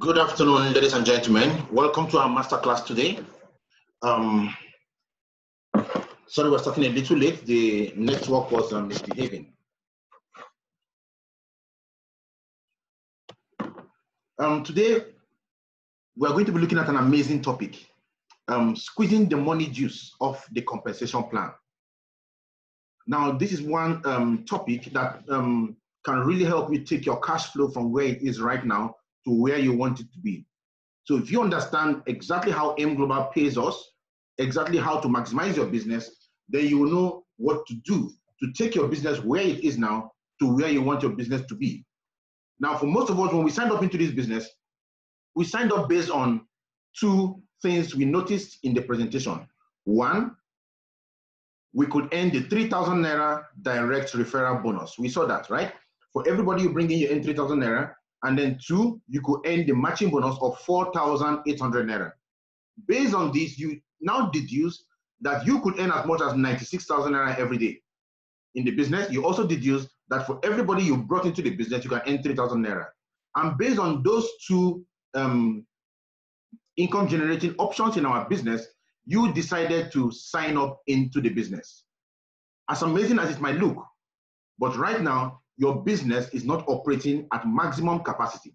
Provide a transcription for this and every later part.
Good afternoon, ladies and gentlemen. Welcome to our masterclass today. Sorry, we're starting a little late. The network was misbehaving. Today, we're going to be looking at an amazing topic, squeezing the money juice of the compensation plan. Now, this is one topic that can really help you take your cash flow from where it is right now to where you want it to be. So if you understand exactly how M Global pays us, exactly how to maximize your business, then you will know what to do to take your business where it is now to where you want your business to be. Now, for most of us, when we signed up into this business, we signed up based on two things we noticed in the presentation. One, we could earn the 3,000 Naira direct referral bonus. We saw that, right? For everybody you bring in, you earn 3,000 Naira. And then two, you could earn the matching bonus of 4,800 Naira. Based on this, you now deduce that you could earn as much as 96,000 Naira every day in the business. You also deduce that for everybody you brought into the business, you can earn 3,000 Naira. And based on those two income generating options in our business, you decided to sign up into the business. As amazing as it might look, but right now, your business is not operating at maximum capacity,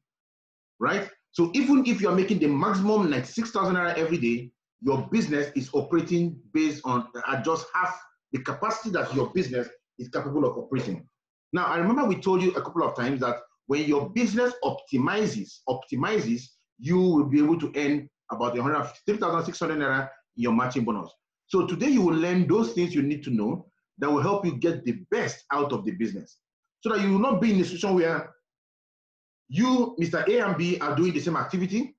right? So even if you're making the maximum 96,000 Naira every day, your business is operating based on just half the capacity that your business is capable of operating. Now, I remember we told you a couple of times that when your business optimizes, you will be able to earn about 153,600 Naira in your matching bonus. So today you will learn those things you need to know that will help you get the best out of the business, so that you will not be in a situation where you, Mr. A and B, are doing the same activity.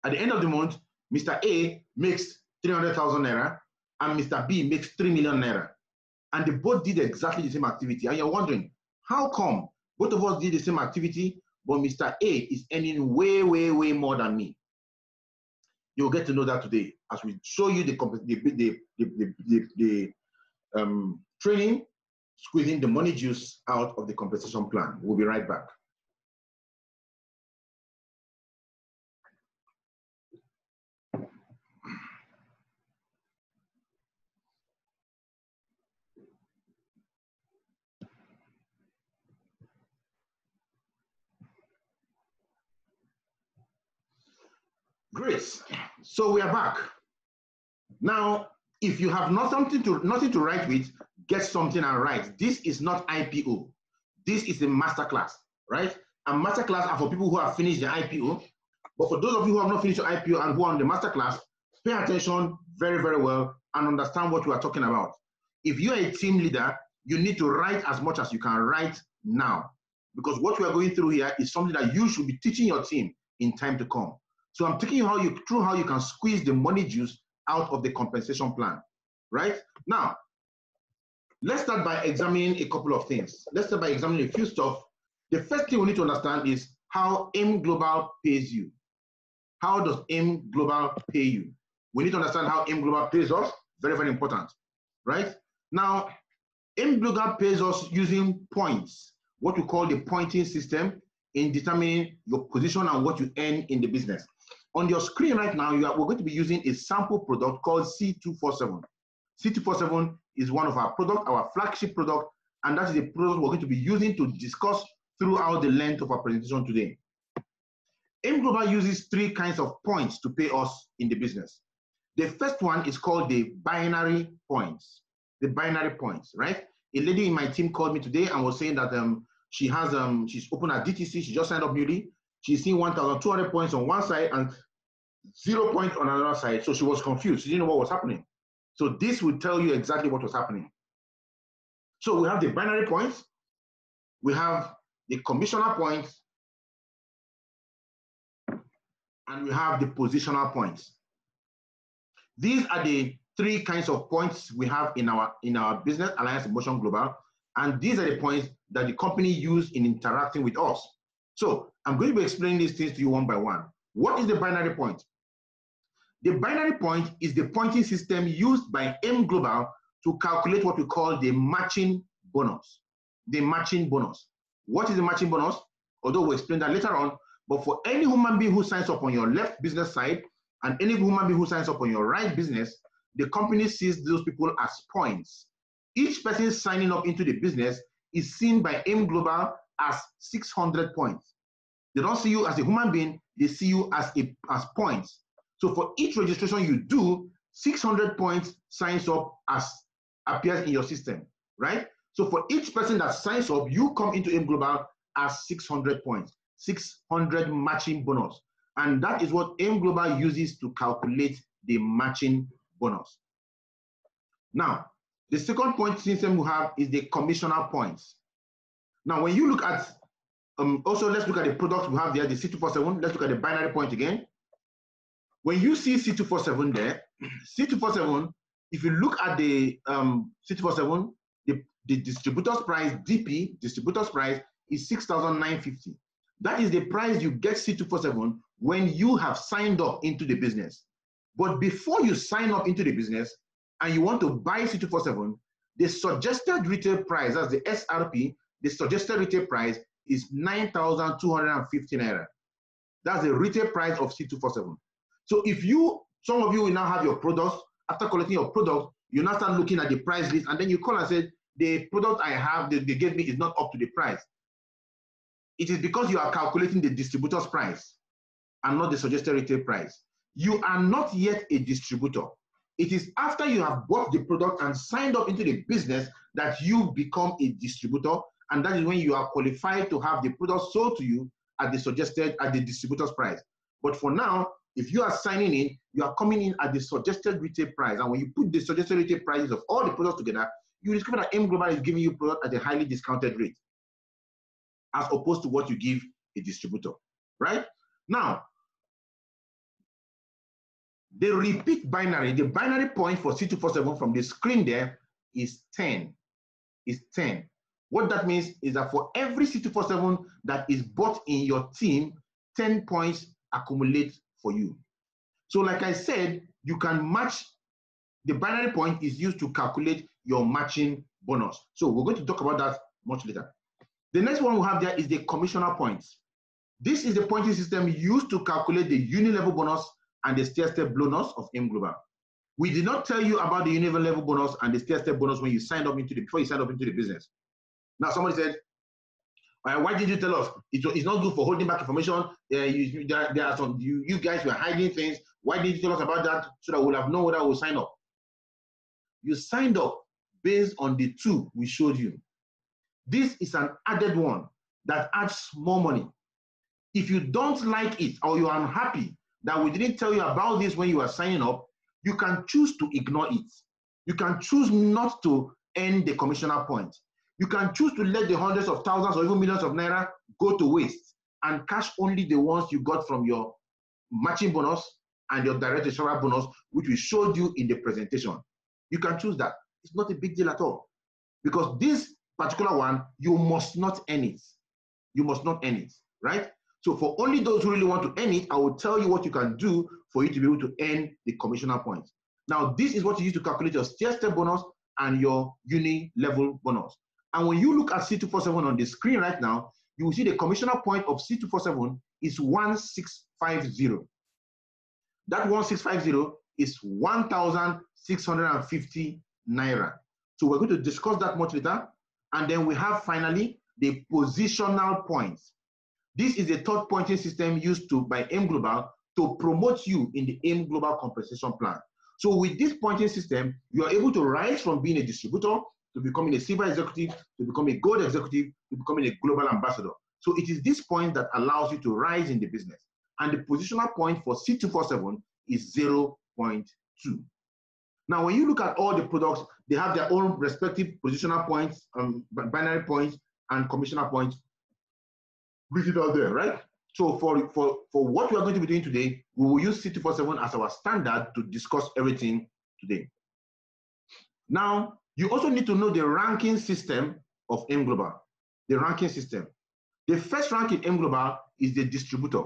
At the end of the month, Mr. A makes 300,000 Naira and Mr. B makes 3 million Naira. And they both did exactly the same activity. And you're wondering, how come both of us did the same activity, but Mr. A is earning way, way, way more than me? You'll get to know that today as we show you the training, squeezing the money juice out of the compensation plan. We'll be right back. Great. So we are back. Now, if you have nothing to write with, get something and write. This is not IPO. This is a masterclass, right? And masterclass are for people who have finished the IPO. But for those of you who have not finished your IPO and who are on the masterclass, pay attention very, very well and understand what we are talking about. If you're a team leader, you need to write as much as you can write now, because what we are going through here is something that you should be teaching your team in time to come. So I'm taking you through how you can squeeze the money juice out of the compensation plan, right? Now, let's start by examining a couple of things. Let's start by examining a few stuff. The first thing we need to understand is how M Global pays you. How does M Global pay you? We need to understand how M Global pays us. Very, very important, right? Now, M Global pays us using points, what we call the pointing system, in determining your position and what you earn in the business. On your screen right now, we're going to be using a sample product called C247. C247 is one of our products, our flagship product, and that is the product we're going to be using to discuss throughout the length of our presentation today. M Global uses three kinds of points to pay us in the business. The first one is called the binary points. The binary points, right? A lady in my team called me today and was saying that she's opened a DTC, she just signed up newly. She's seen 1,200 points on one side and 0 points on another side. So she was confused. She didn't know what was happening. So this will tell you exactly what was happening. So we have the binary points, we have the commissioner points, and we have the positional points. These are the three kinds of points we have in our business, Alliance Motion Global, and these are the points that the company use in interacting with us. So I'm going to be explaining these things to you one by one. What is the binary point? The binary point is the pointing system used by M Global to calculate what we call the matching bonus. The matching bonus. What is the matching bonus? Although we'll explain that later on, But for any human being who signs up on your left business side and any human being who signs up on your right business, the company sees those people as points. Each person signing up into the business is seen by AIM Global as 600 points. They don't see you as a human being, they see you as points. So for each registration you do, 600 points signs up as appears in your system, right? So for each person that signs up, you come into AIM Global as 600 points, 600 matching bonus. And that is what AIM Global uses to calculate the matching bonus. Now, the second point system we have is the commissioner points. Now, when you look at, also let's look at the products we have there, the C247. Let's look at the binary point again. When you see C247 there, C247, if you look at the C247, the distributor's price, DP, distributor's price is 6,950. That is the price you get C247 when you have signed up into the business. But before you sign up into the business and you want to buy C247, the suggested retail price, that's the SRP, the suggested retail price is 9,250 naira. That's the retail price of C247. So if you, some of you will now have your products, after collecting your product, you now start looking at the price list and then you call and say, the product I have, they gave me is not up to the price. It is because you are calculating the distributor's price and not the suggested retail price. You are not yet a distributor. It is after you have bought the product and signed up into the business that you become a distributor, and that is when you are qualified to have the product sold to you at the distributor's price. But for now, if you are signing in, you are coming in at the suggested retail price. And when you put the suggested retail prices of all the products together, you discover that AIM Global is giving you product at a highly discounted rate, as opposed to what you give a distributor, right? Now, the repeat binary, the binary point for C247 from the screen there is 10. Is 10. What that means is that for every C247 that is bought in your team, 10 points accumulate for you. So like I said, you can match, the binary point is used to calculate your matching bonus. So we're going to talk about that much later. The next one we have there is the commissioner points. This is the pointing system used to calculate the uni-level bonus and the stair-step bonus of AIM Global. We did not tell you about the uni-level bonus and the stair-step bonus when you signed up into before you signed up into the business. Now somebody said, why did you tell us? It's not good for holding back information. There are some, you guys were hiding things. Why did you tell us about that so that we'll have known whether we'll sign up? You signed up based on the two we showed you. This is an added one that adds more money. If you don't like it or you are unhappy that we didn't tell you about this when you are signing up, you can choose to ignore it. You can choose not to earn the commissioner point. You can choose to let the hundreds of thousands or even millions of naira go to waste and cash only the ones you got from your matching bonus and your direct referral bonus, which we showed you in the presentation. You can choose that. It's not a big deal at all. Because this particular one, you must not earn it. You must not earn it, right? So for only those who really want to earn it, I will tell you what you can do for you to be able to earn the commissioner points. Now, this is what you use to calculate your stair-step bonus and your uni-level bonus. And when you look at C247 on the screen right now, you will see the commissioner point of C247 is 1650. That 1650 is 1,650 naira. So we're going to discuss that much later. And then we have finally the positional points. This is the third pointing system used by AIM Global to promote you in the AIM Global compensation plan. So with this pointing system, you are able to rise from being a distributor to becoming a silver executive, to becoming a gold executive, to becoming a global ambassador. So it is this point that allows you to rise in the business. And the positional point for C247 is 0.2. Now, when you look at all the products, they have their own respective positional points, binary points, and commissioner points written out there, right? So for what we are going to be doing today, we will use C247 as our standard to discuss everything today. Now, you also need to know the ranking system of AIM Global, the ranking system. The first rank in AIM Global is the distributor.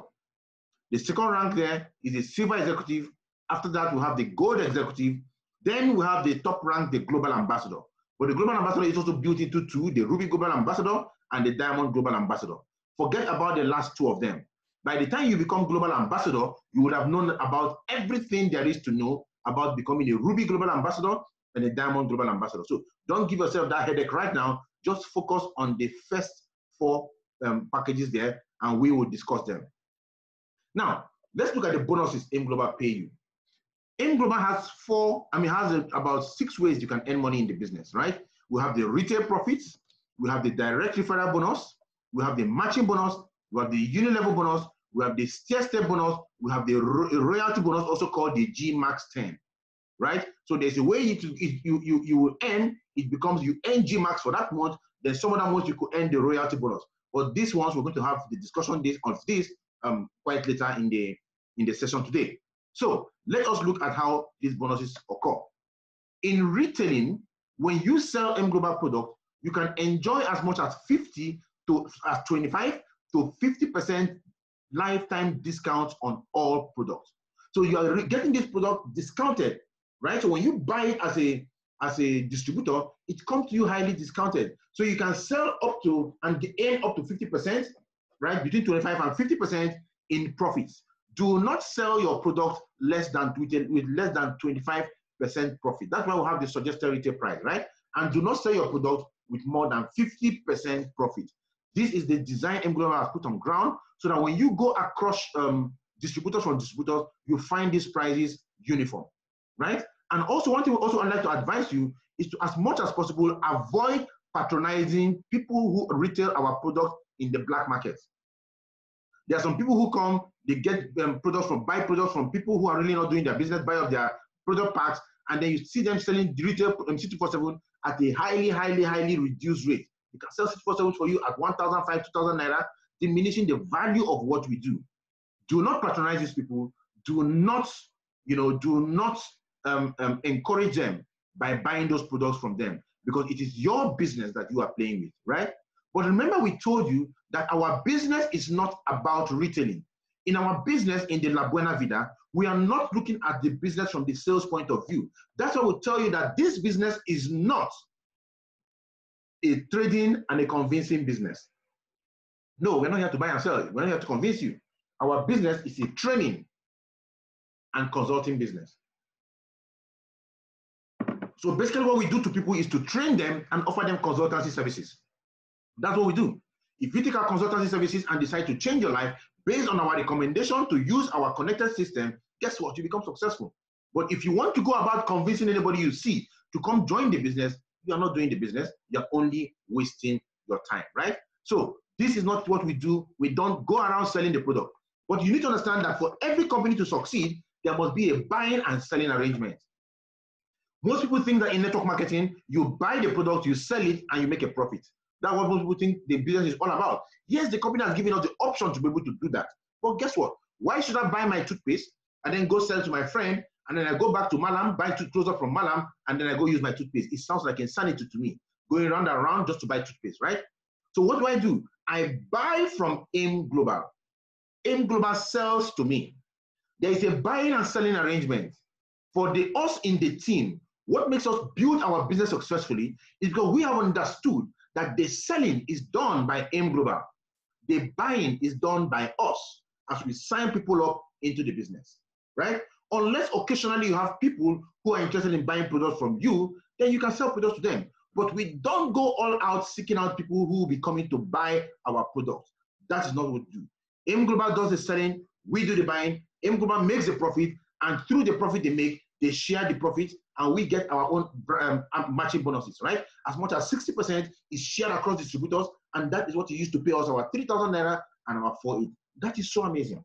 The second rank there is the silver executive. After that, we have the gold executive. Then we have the top rank, the global ambassador. But the global ambassador is also built into two, the ruby global ambassador and the diamond global ambassador. Forget about the last two of them. By the time you become global ambassador, you would have known about everything there is to know about becoming a Ruby global ambassador and a Diamond global ambassador. So don't give yourself that headache right now. Just focus on the first 4 packages there, and we will discuss them. Now, let's look at the bonuses AIM Global pay you. AIM Global has about 6 ways you can earn money in the business, right? We have the retail profits, we have the direct referral bonus, we have the matching bonus, we have the uni-level bonus, we have the stair-step bonus, we have the royalty bonus, also called the GMAX 10, right? So there's a way you will earn, it becomes you earn GMAX for that month, then some other months you could earn the royalty bonus. But these ones, we're going to have the discussion on this quite later in the session today. So let us look at how these bonuses occur. In retailing, when you sell AIM Global product, you can enjoy as much as 25 to 50% lifetime discount on all products. So you are getting this product discounted, right? So when you buy it as a distributor, it comes to you highly discounted. So you can sell up to and earn up to 50%, right? Between 25 and 50% in profits. Do not sell your product with less than 25% profit. That's why we have the suggested retail price, right? And do not sell your product with more than 50% profit. This is the design AIM Global has put on ground, so that when you go across distributors from distributors, you find these prices uniform, right? And also one thing we also would like to advise you is to, as much as possible, avoid patronizing people who retail our product in the black market. There are some people who come, they get buy products from people who are really not doing their business, buy up their product packs, and then you see them selling retail C247 at a highly reduced rate. You can sell C247 for you at 1,500, 2,000 naira, diminishing the value of what we do. Do not patronize these people. Do not, encourage them by buying those products from them, because it is your business that you are playing with, right? But remember, we told you that our business is not about retailing. In our business, in the La Buena Vida, we are not looking at the business from the sales point of view. That's why we'll tell you that this business is not a trading and a convincing business. No, we're not here to buy and sell. We're not here to convince you. Our business is a training and consulting business. So basically what we do to people is to train them and offer them consultancy services. That's what we do. If you take our consultancy services and decide to change your life based on our recommendation to use our connected system, guess what? You become successful. But if you want to go about convincing anybody you see to come join the business, you are not doing the business. You're only wasting your time, right? So this is not what we do. We don't go around selling the product. But you need to understand that for every company to succeed, there must be a buying and selling arrangement. Most people think that in network marketing, you buy the product, you sell it, and you make a profit. That's what most people think the business is all about. Yes, the company has given us the option to be able to do that. But guess what? Why should I buy my toothpaste and then go sell to my friend, and then I go back to Malam, buy closer from Malam, and then I go use my toothpaste? It sounds like insanity to me, going round and round just to buy toothpaste, right? So what do? I buy from AIM Global. AIM Global sells to me. There is a buying and selling arrangement. For us in the team, what makes us build our business successfully is because we have understood that the selling is done by AIM Global. The buying is done by us as we sign people up into the business, right? Unless occasionally you have people who are interested in buying products from you, then you can sell products to them. But we don't go all out seeking out people who will be coming to buy our products. That is not what we do. AIM Global does the selling, we do the buying. AIM Global makes the profit, and through the profit they make, they share the profit, and we get our own matching bonuses, right? As much as 60% is shared across distributors, and that is what you use to pay us our 3,000 naira and our 4,800. That is so amazing.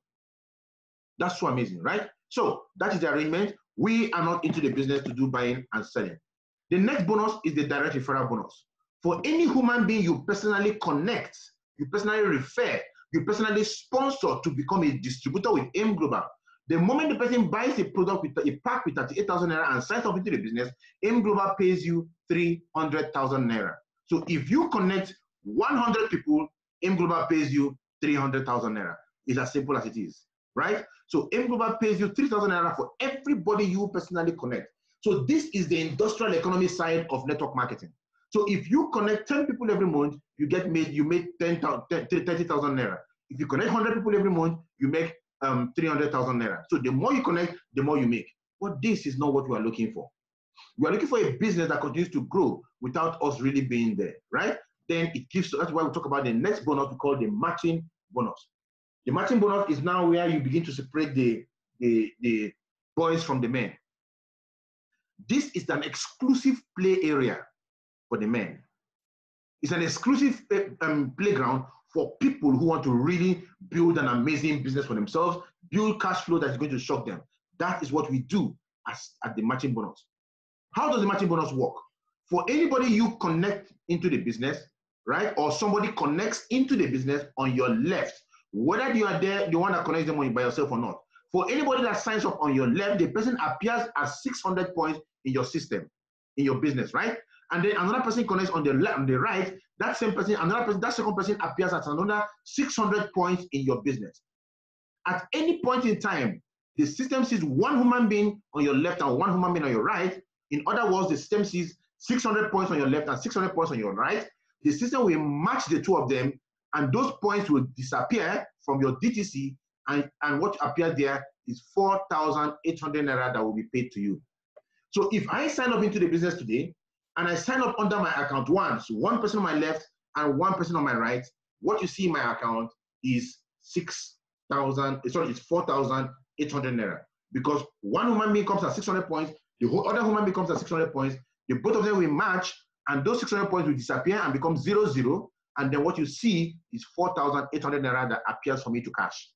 That's so amazing, right? So that is the arrangement. We are not into the business to do buying and selling. The next bonus is the direct referral bonus. For any human being you personally connect, you personally refer, you personally sponsor to become a distributor with AIM Global, the moment the person buys a product with a pack with 38,000 naira and signs up into the business, AIM Global pays you 300,000 naira. So if you connect 100 people, AIM Global pays you 300,000 naira. It's as simple as it is, right? So AIM Global pays you 3,000 naira for everybody you personally connect. So this is the industrial economy side of network marketing. So if you connect 10 people every month, you made 30,000 naira. If you connect 100 people every month, you make 300,000 naira. So the more you connect, the more you make. But this is not what we are looking for. We are looking for a business that continues to grow without us really being there, right? Then it gives, that's why we talk about the next bonus we call the matching bonus. The matching bonus is now where you begin to separate the boys from the men. This is an exclusive play area for the men. It's an exclusive playground for people who want to really build an amazing business for themselves, build cash flow that's going to shock them. That is what we do at the matching bonus. How does the matching bonus work? For anybody you connect into the business, right, or somebody connects into the business on your left, whether you are there, the one that connects them by yourself or not, for anybody that signs up on your left, the person appears as 600 points in your system, in your business, right? And then another person connects on the left, on the right, that same person, another person, that second person appears as another 600 points in your business. At any point in time, the system sees one human being on your left and one human being on your right. In other words, the system sees 600 points on your left and 600 points on your right. The system will match the two of them, and those points will disappear from your DTC, and what appears there is 4,800 naira that will be paid to you. So if I sign up into the business today, and I sign up under my account one, so one person on my left and one person on my right, what you see in my account is 4,800 naira, because one human being comes at 600 points, the whole other human being comes at 600 points, the both of them will match, and those 600 points will disappear and become 0-0, and then what you see is 4,800 naira that appears for me to cash.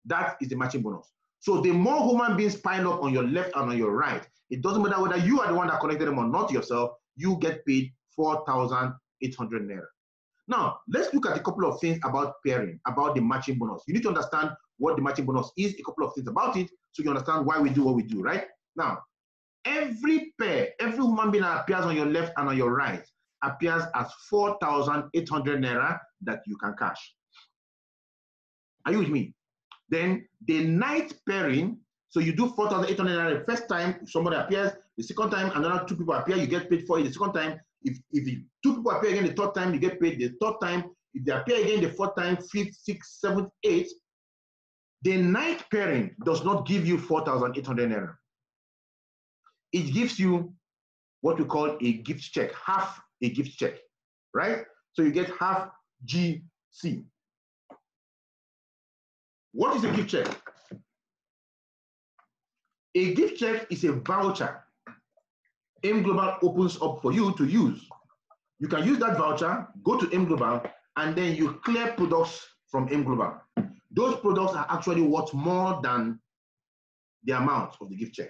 That is the matching bonus. So the more human beings pile up on your left and on your right, it doesn't matter whether you are the one that connected them or not yourself, you get paid 4,800 naira. Now, let's look at a couple of things about pairing, about the matching bonus. You need to understand what the matching bonus is, a couple of things about it, so you understand why we do what we do, right? Now, every pair, every human being that appears on your left and on your right appears as 4,800 naira that you can cash. Are you with me? Then the night pairing, so you do 4,800 naira the first time somebody appears, the second time another two people appear, you get paid for it. The second time, if two people appear again the third time, you get paid the third time. If they appear again the fourth time, fifth, sixth, seventh, eighth, the night pairing does not give you 4,800 naira. It gives you what we call a gift check, half a gift check, right? So you get half GC. What is a gift check? A gift check is a voucher M Global opens up for you to use. You can use that voucher, go to M Global, and then you clear products from M Global. Those products are actually worth more than the amount of the gift check.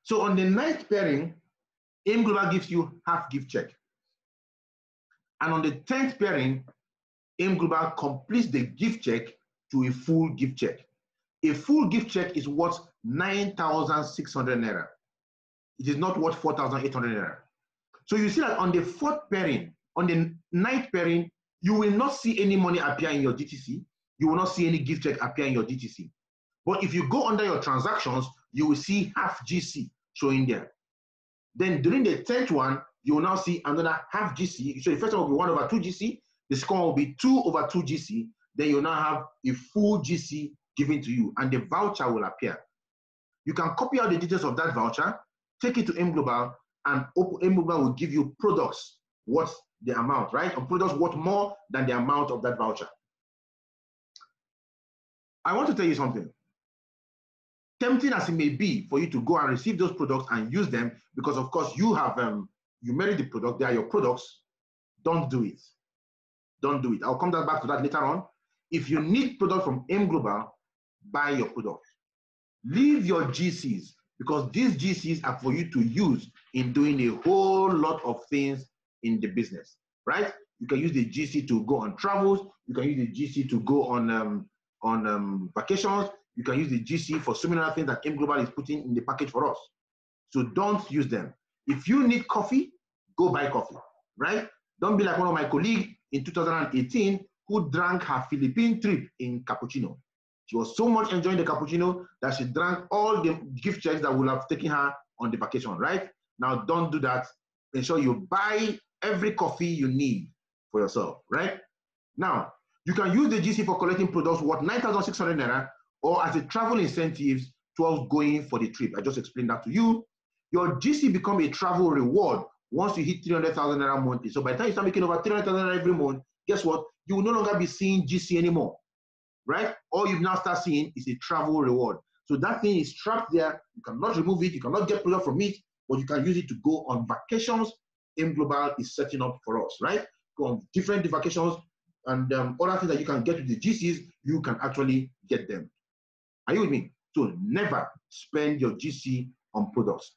So on the ninth pairing, M Global gives you half gift check. And on the 10th pairing, M Global completes the gift check to a full gift check. A full gift check is worth 9,600 naira. It is not worth 4,800 naira. So you see that on the 4th pairing, on the 9th pairing, you will not see any money appear in your DTC. You will not see any gift check appear in your DTC. But if you go under your transactions, you will see half GC showing there. Then during the 10th one, you will now see another half GC. So the first one will be 1/2 GC. The second one will be 2/2 GC. Then you now have a full GC given to you, and the voucher will appear. You can copy out the details of that voucher, take it to M Global, and M Global will give you products worth the amount, right? And products worth more than the amount of that voucher. I want to tell you something. Tempting as it may be for you to go and receive those products and use them, because of course you have you married the product, they are your products. Don't do it. Don't do it. I'll come back to that later on. If you need product from M Global, buy your product. Leave your GCs, because these GCs are for you to use in doing a whole lot of things in the business, right? You can use the GC to go on travels. You can use the GC to go on vacations. You can use the GC for so many other things that M Global is putting in the package for us. So don't use them. If you need coffee, go buy coffee, right? Don't be like one of my colleagues in 2018 who drank her Philippine trip in cappuccino. She was so much enjoying the cappuccino that she drank all the gift checks that would have taken her on the vacation, right? Now don't do that. Ensure you buy every coffee you need for yourself, right? Now, you can use the GC for collecting products worth 9,600 Naira or as a travel incentives towards going for the trip. I just explained that to you. Your GC become a travel reward once you hit 300,000 Naira monthly. So by the time you start making over 300,000 Naira every month, guess what? You will no longer be seeing GC anymore, right? All you now start seeing is a travel reward. So that thing is trapped there. You cannot remove it. You cannot get product from it, but you can use it to go on vacations. M Global is setting up for us, right? Go on different vacations and other things that you can get with the GCs, you can actually get them. Are you with me? So never spend your GC on products.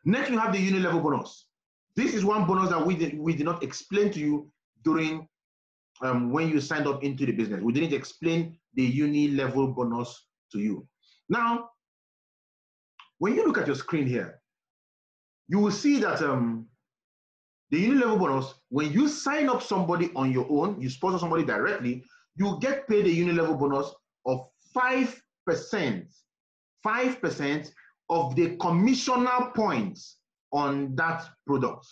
Next, we have the uni level bonus. This is one bonus that we did not explain to you during when you signed up into the business. We didn't explain the uni level bonus to you. Now, when you look at your screen here, you will see that the uni level bonus, when you sign up somebody on your own, you sponsor somebody directly, you get paid a uni level bonus of 5%, 5% of the commissioner points on that product.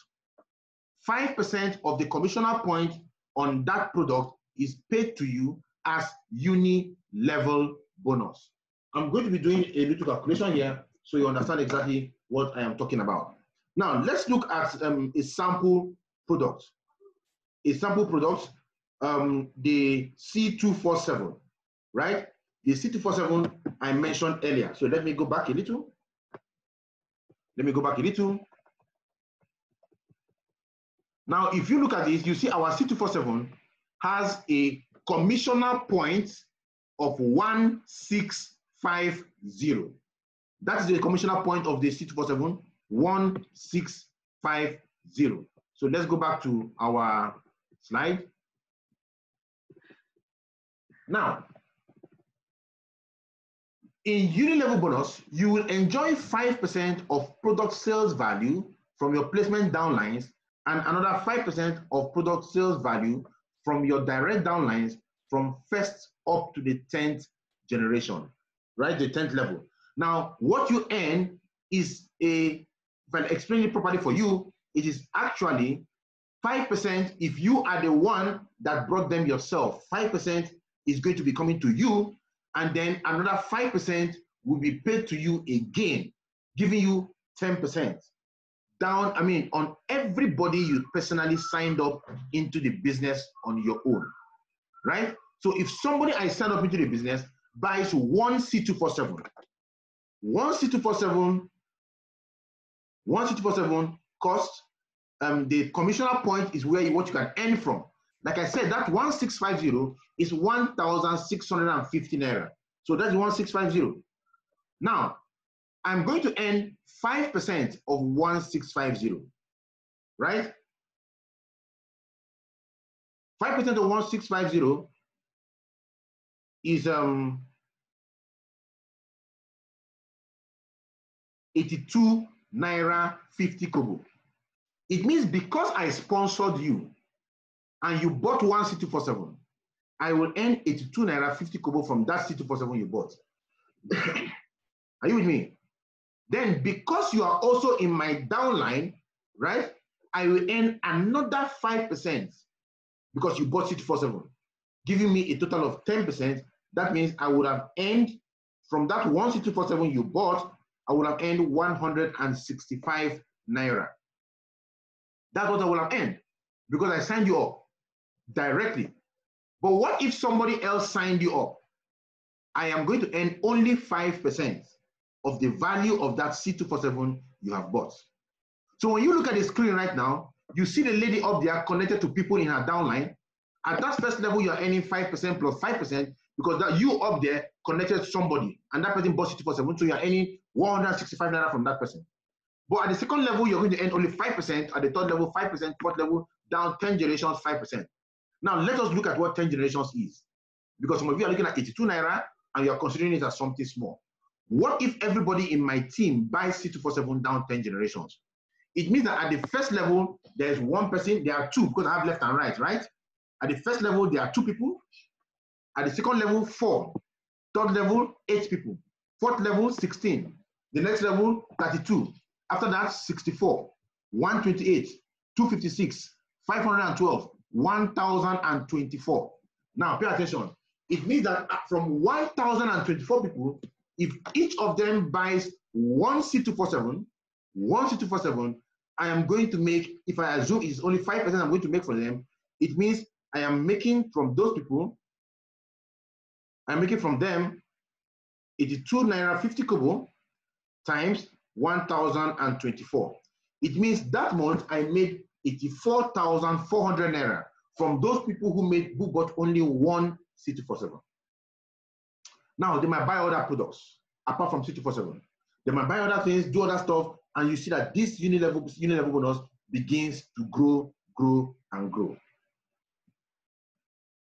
5% of the commissioner point on that product is paid to you as uni level bonus. I'm going to be doing a little calculation here so you understand exactly what I am talking about. Now, let's look at a sample product. A sample product, the C247, right? The C247 I mentioned earlier. So let me go back a little. Now, if you look at this, you see our C247 has a commissioner point of 1650. That is the commissioner point of the C247, 1650. So let's go back to our slide. Now, in uni level bonus, you will enjoy 5% of product sales value from your placement downlines and another 5% of product sales value from your direct downlines from first up to the 10th generation, right? The 10th level. Now, what you earn is if I explain it properly for you, it is actually 5% if you are the one that brought them yourself. 5% is going to be coming to you, and then another 5% will be paid to you again, giving you 10%. Down, on everybody you personally signed up into the business on your own, right? So if somebody I signed up into the business buys one C247, one C247 costs, the commissioner point is where what you can earn from. Like I said, that 1650 is 1,650 Naira. So that's 1650. Now, I'm going to earn 5% of 1650, right? 5% of 1650 is 82 Naira 50 kobo. It means because I sponsored you and you bought one C247, I will earn 82 Naira 50 kobo from that C247 you bought. Are you with me? Then because you are also in my downline, right, I will earn another 5% because you bought C247, giving me a total of 10%. That means I would have earned from that one C247 you bought, I would have earned 165 Naira. That's what I would have earned because I signed you up directly. But what if somebody else signed you up? I am going to earn only 5% of the value of that C247 you have bought. So when you look at the screen right now, you see the lady up there connected to people in her downline. At that first level, you are earning 5% plus 5% because that you up there connected to somebody and that person bought C247, so you are earning 165 Naira from that person. But at the second level, you're going to earn only 5%, at the third level, 5%, fourth level, down 10 generations, 5%. Now, let us look at what 10 generations is. Because some of you are looking at 82 Naira and you're considering it as something small. What if everybody in my team buys C247 down 10 generations? It means that at the first level, there's one person, there are two, because I have left and right, right? At the first level, there are 2 people. At the second level, 4. Third level, 8 people. Fourth level, 16. The next level, 32. After that, 64, 128, 256, 512, 1,024. Now, pay attention. It means that from 1,024 people, if each of them buys one C247, I am going to make, if I assume it's only 5% I'm going to make for them, it means I am making from those people, I'm making from them 82 naira 50 kobo times 1,024. It means that month I made 84,400 naira from those people who bought only one C247. Now they might buy other products apart from C247. They might buy other things, do other stuff, and you see that this unit level bonus begins to grow, and grow.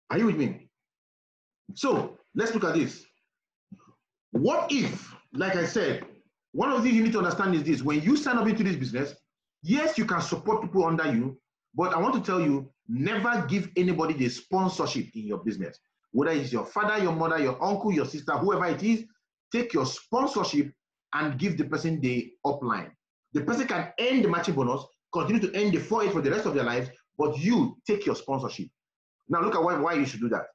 Are you with me? So let's look at this. What if, like I said, one of the things you need to understand is this: when you sign up into this business, yes, you can support people under you, but I want to tell you, never give anybody the sponsorship in your business. Whether it's your father, your mother, your uncle, your sister, whoever it is, take your sponsorship and give the person the upline. The person can earn the matching bonus, continue to earn the 4/8 for the rest of their lives, but you take your sponsorship. Now look at why you should do that.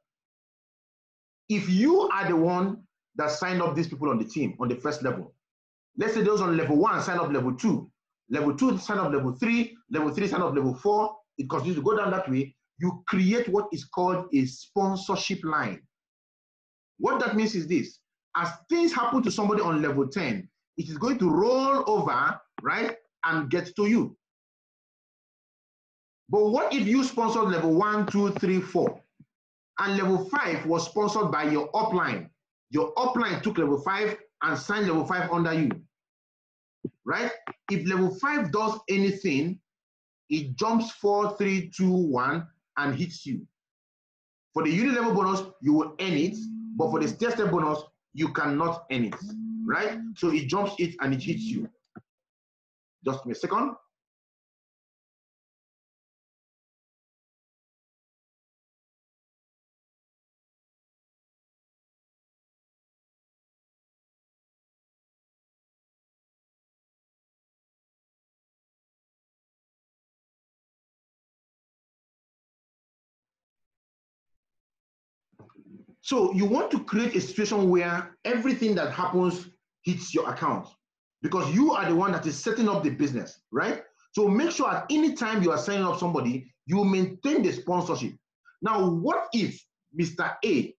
If you are the one that signed up these people on the team on the first level, let's say those on level 1 sign up level 2, level 2 sign up level 3, level 3 sign up level 4, it continues to go down that way, you create what is called a sponsorship line. What that means is this: as things happen to somebody on level 10, it is going to roll over, right, and get to you. But what if you sponsored level 1, 2, 3, 4, and level 5 was sponsored by your upline? Your upline took level 5 and signed level 5 under you, right? If level 5 does anything, it jumps 4, 3, 2, 1 and hits you. For the unit level bonus, you will earn it, but for the stair step bonus, you cannot earn it, right? So it jumps it and it hits you. Just give me a second. So you want to create a situation where everything that happens hits your account, because you are the one that is setting up the business, right? So make sure at any time you are signing up somebody, you maintain the sponsorship. Now, what if Mr. A,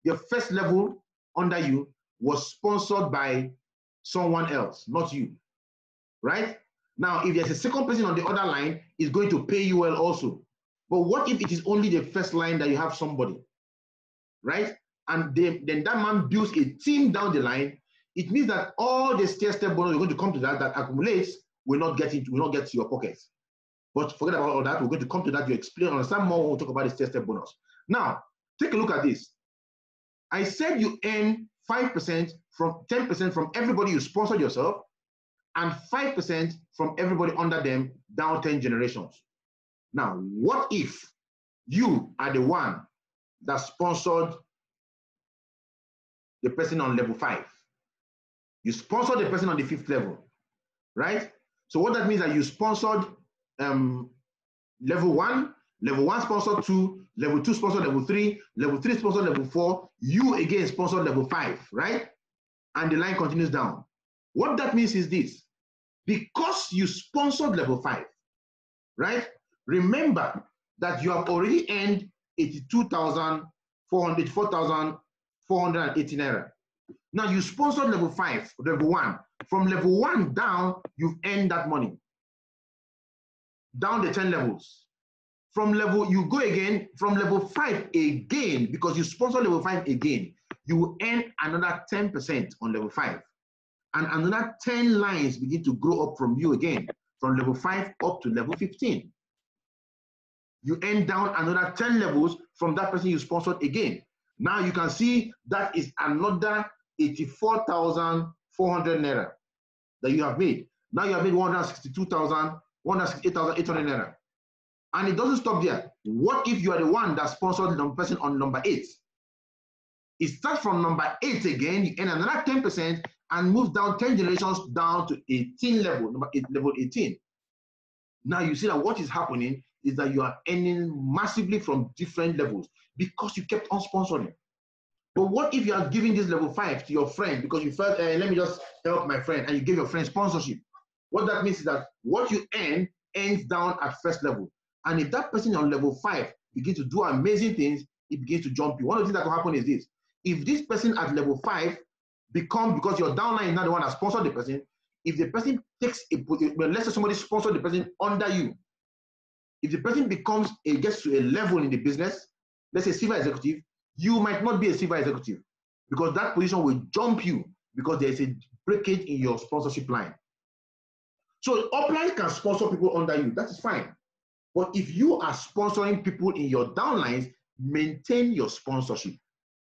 the first level under you, was sponsored by someone else, not you, right? Now, if there's a second person on the other line, is going to pay you well also. But what if it is only the first line that you have somebody, right? And then that man builds a team down the line. It means that all the stair step bonus you're going to come to that accumulates will not get to your pockets. But forget about all that. We're going to come to that. You explain, understand more when we talk about the stair step bonus. Now, take a look at this. I said you earn 5% from 10% from everybody you sponsored yourself, and 5% from everybody under them down 10 generations. Now, what if you are the one that sponsored the person on level 5? You sponsored the person on the 5th level, right? So what that means is that you sponsored level 1 sponsored 2, level 2 sponsored level 3, level 3 sponsored level 4, you again sponsored level 5, right? And the line continues down. What that means is this: because you sponsored level 5, right? Remember that you have already earned 84,480 naira. Now you sponsored level 5, level 1. From level 1 down, you've earned that money. Down the 10 levels. From level, you go again, from level 5 again, because you sponsor level 5 again, you will earn another 10% on level 5. And another 10 lines begin to grow up from you again, from level 5 up to level 15. You earn down another 10 levels from that person you sponsored again. Now you can see that is another 84,400 naira that you have made. Now you have made 168,800 naira. And it doesn't stop there. What if you are the one that sponsored the person on number 8? It starts from number 8 again, you earn another 10% and moves down 10 generations down to 18 level, level 18. Now you see that what is happening is that you are earning massively from different levels because you kept on sponsoring. But what if you are giving this level 5 to your friend because you felt, let me just help my friend, and you give your friend sponsorship? What that means is that what you earn ends down at first level. And if that person on level 5 begins to do amazing things, it begins to jump you. One of the things that will happen is this. If this person at level 5 because your downline is not the one that sponsored the person, if the person takes let's say somebody sponsored the person under you, if the person gets to a level in the business, let's say silver executive, you might not be a silver executive because that position will jump you because there is a breakage in your sponsorship line. So upline can sponsor people under you, that is fine. But if you are sponsoring people in your downlines, maintain your sponsorship.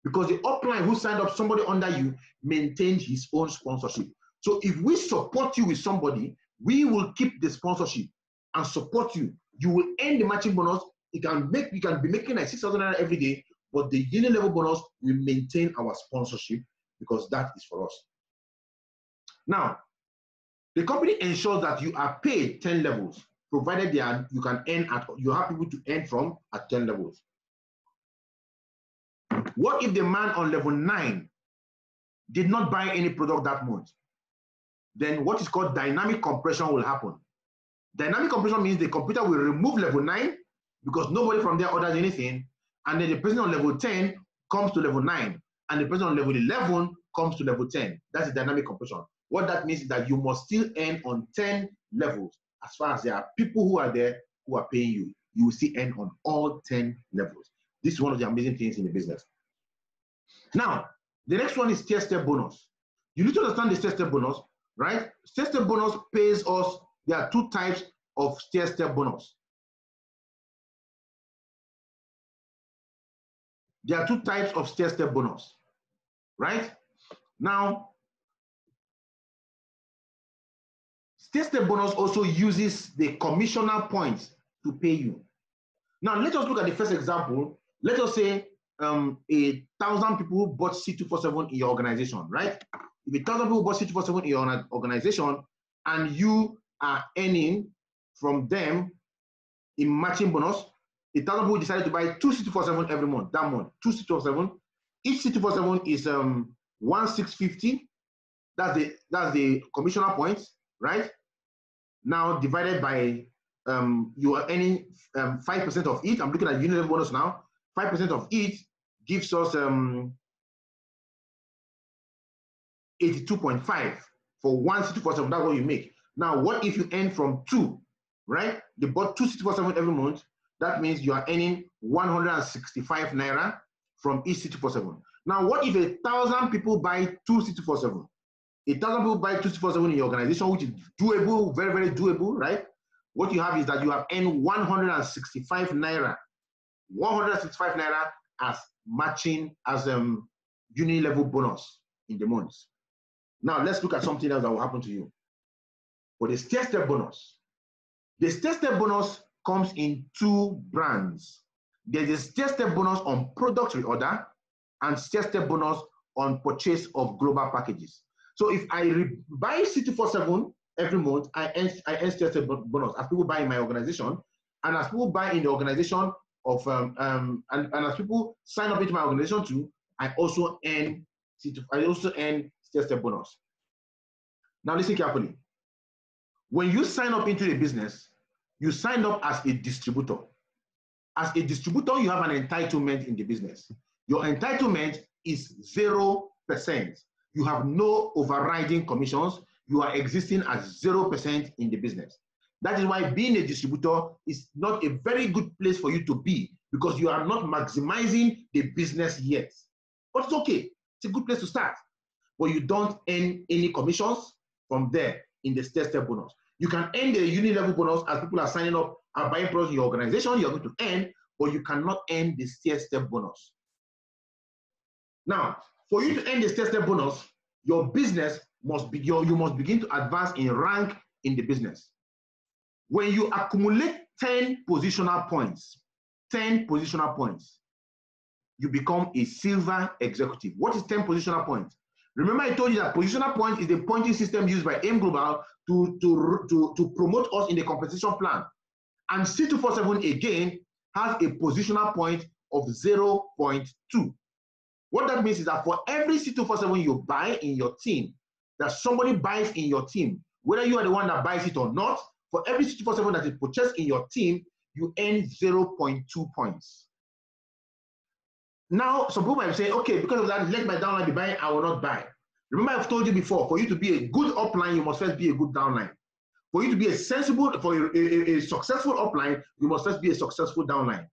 Because the upline who signed up somebody under you maintained his own sponsorship. So if we support you with somebody, we will keep the sponsorship and support you. You will earn the matching bonus. You can be making like 6,000 naira every day, but the unit level bonus will maintain our sponsorship because that is for us. Now, the company ensures that you are paid 10 levels, provided you have people to earn from at 10 levels. What if the man on level 9 did not buy any product that month? Then what is called dynamic compression will happen. Dynamic compression means the computer will remove level 9 because nobody from there orders anything, and then the person on level 10 comes to level 9, and the person on level 11 comes to level 10. That's the dynamic compression. What that means is that you must still earn on 10 levels. As far as there are people who are there who are paying you, you will still earn on all 10 levels. This is one of the amazing things in the business. Now, the next one is stair-step bonus. You need to understand the stair-step bonus, right? Stair-step bonus pays us. There are 2 types of stair-step bonus. There are 2 types of stair-step bonus, right? Now, stair-step bonus also uses the commissioner points to pay you. Now, let us look at the first example. Let us say 1,000 people bought C247 in your organization, right? If 1,000 people bought C247 in your organization and you are earning from them in matching bonus, 1,000 people decided to buy 2 C247 every month, that month, 2 C247. Each C247 is 1,650. That's the commissioner points, right? Now divided by, you are earning 5% of it. I'm looking at unit level bonus now. 5% of it gives us 82.5 for 1 C247. That's what you make. Now, what if you earn from 2, right? They bought 2 C247 every month. That means you are earning 165 naira from each C247. Now, what if 1,000 people buy 2 C247? 1,000 people buy 2 C247 in your organization, which is doable, very, very doable, right? What you have is that you have earned 165 naira. 165 naira as matching, as unit level bonus in the months. Now let's look at something else that will happen to you. For the stair-step bonus, the stair-step bonus comes in 2 brands. There's a stair-step bonus on product reorder and stair-step bonus on purchase of global packages. So if I buy C247 every month, I earn stair-step bonus as people buy in my organization, and as people buy in the organization of and as people sign up into my organization too, I also earn stair-step bonus. Now listen carefully. When you sign up into a business, you sign up as a distributor. As a distributor, you have an entitlement in the business. Your entitlement is 0%. You have no overriding commissions. You are existing at 0% in the business. That is why being a distributor is not a very good place for you to be, because you are not maximizing the business yet. But it's okay. It's a good place to start. But you don't earn any commissions from there in the stair-step bonus. You can earn the unit level bonus as people are signing up and buying products in your organization. You're going to earn, but you cannot earn the stair-step bonus. Now, for you to earn the stair-step bonus, your business must be, you must begin to advance in rank in the business. When you accumulate 10 positional points, you become a silver executive. What is 10 positional points? Remember, I told you that positional point is the pointing system used by AIM Global to promote us in the compensation plan. And C247 again has a positional point of 0.2. What that means is that for every C247 you buy in your team, that somebody buys in your team, whether you are the one that buys it or not, for every C247 that is purchased in your team, you earn 0.2 points. Now, some people might say, okay, because of that, let my downline be buying, I will not buy. Remember, I've told you before, for you to be a good upline, you must first be a good downline. For you to be a sensible, for a successful upline, you must first be a successful downline.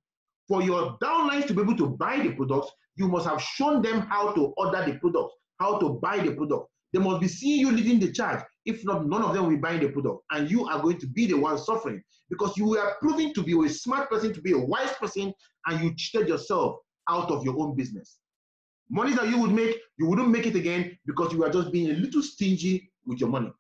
For your downlines to be able to buy the products, you must have shown them how to order the product, how to buy the product. They must be seeing you leading the charge. If not, none of them will be buying the product. And you are going to be the one suffering because you were proving to be a smart person, to be a wise person, and you cheated yourself out of your own business. Money that you would make, you wouldn't make it again because you are just being a little stingy with your money.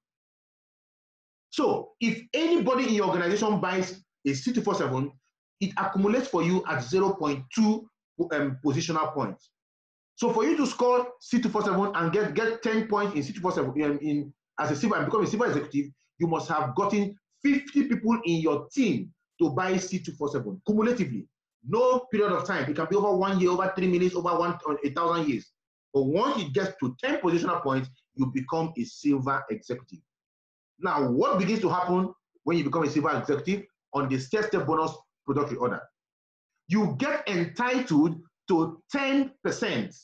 So if anybody in your organization buys a C247, it accumulates for you at 0.2 positional points. So for you to score C247 and get 10 points in C247 as a silver and become a silver executive, you must have gotten 50 people in your team to buy C247 cumulatively. No period of time. It can be over 1 year, over 3 minutes, over 1,000 years. But once it gets to 10 positional points, you become a silver executive. Now, what begins to happen when you become a silver executive on the step bonus product reorder? You get entitled to 10%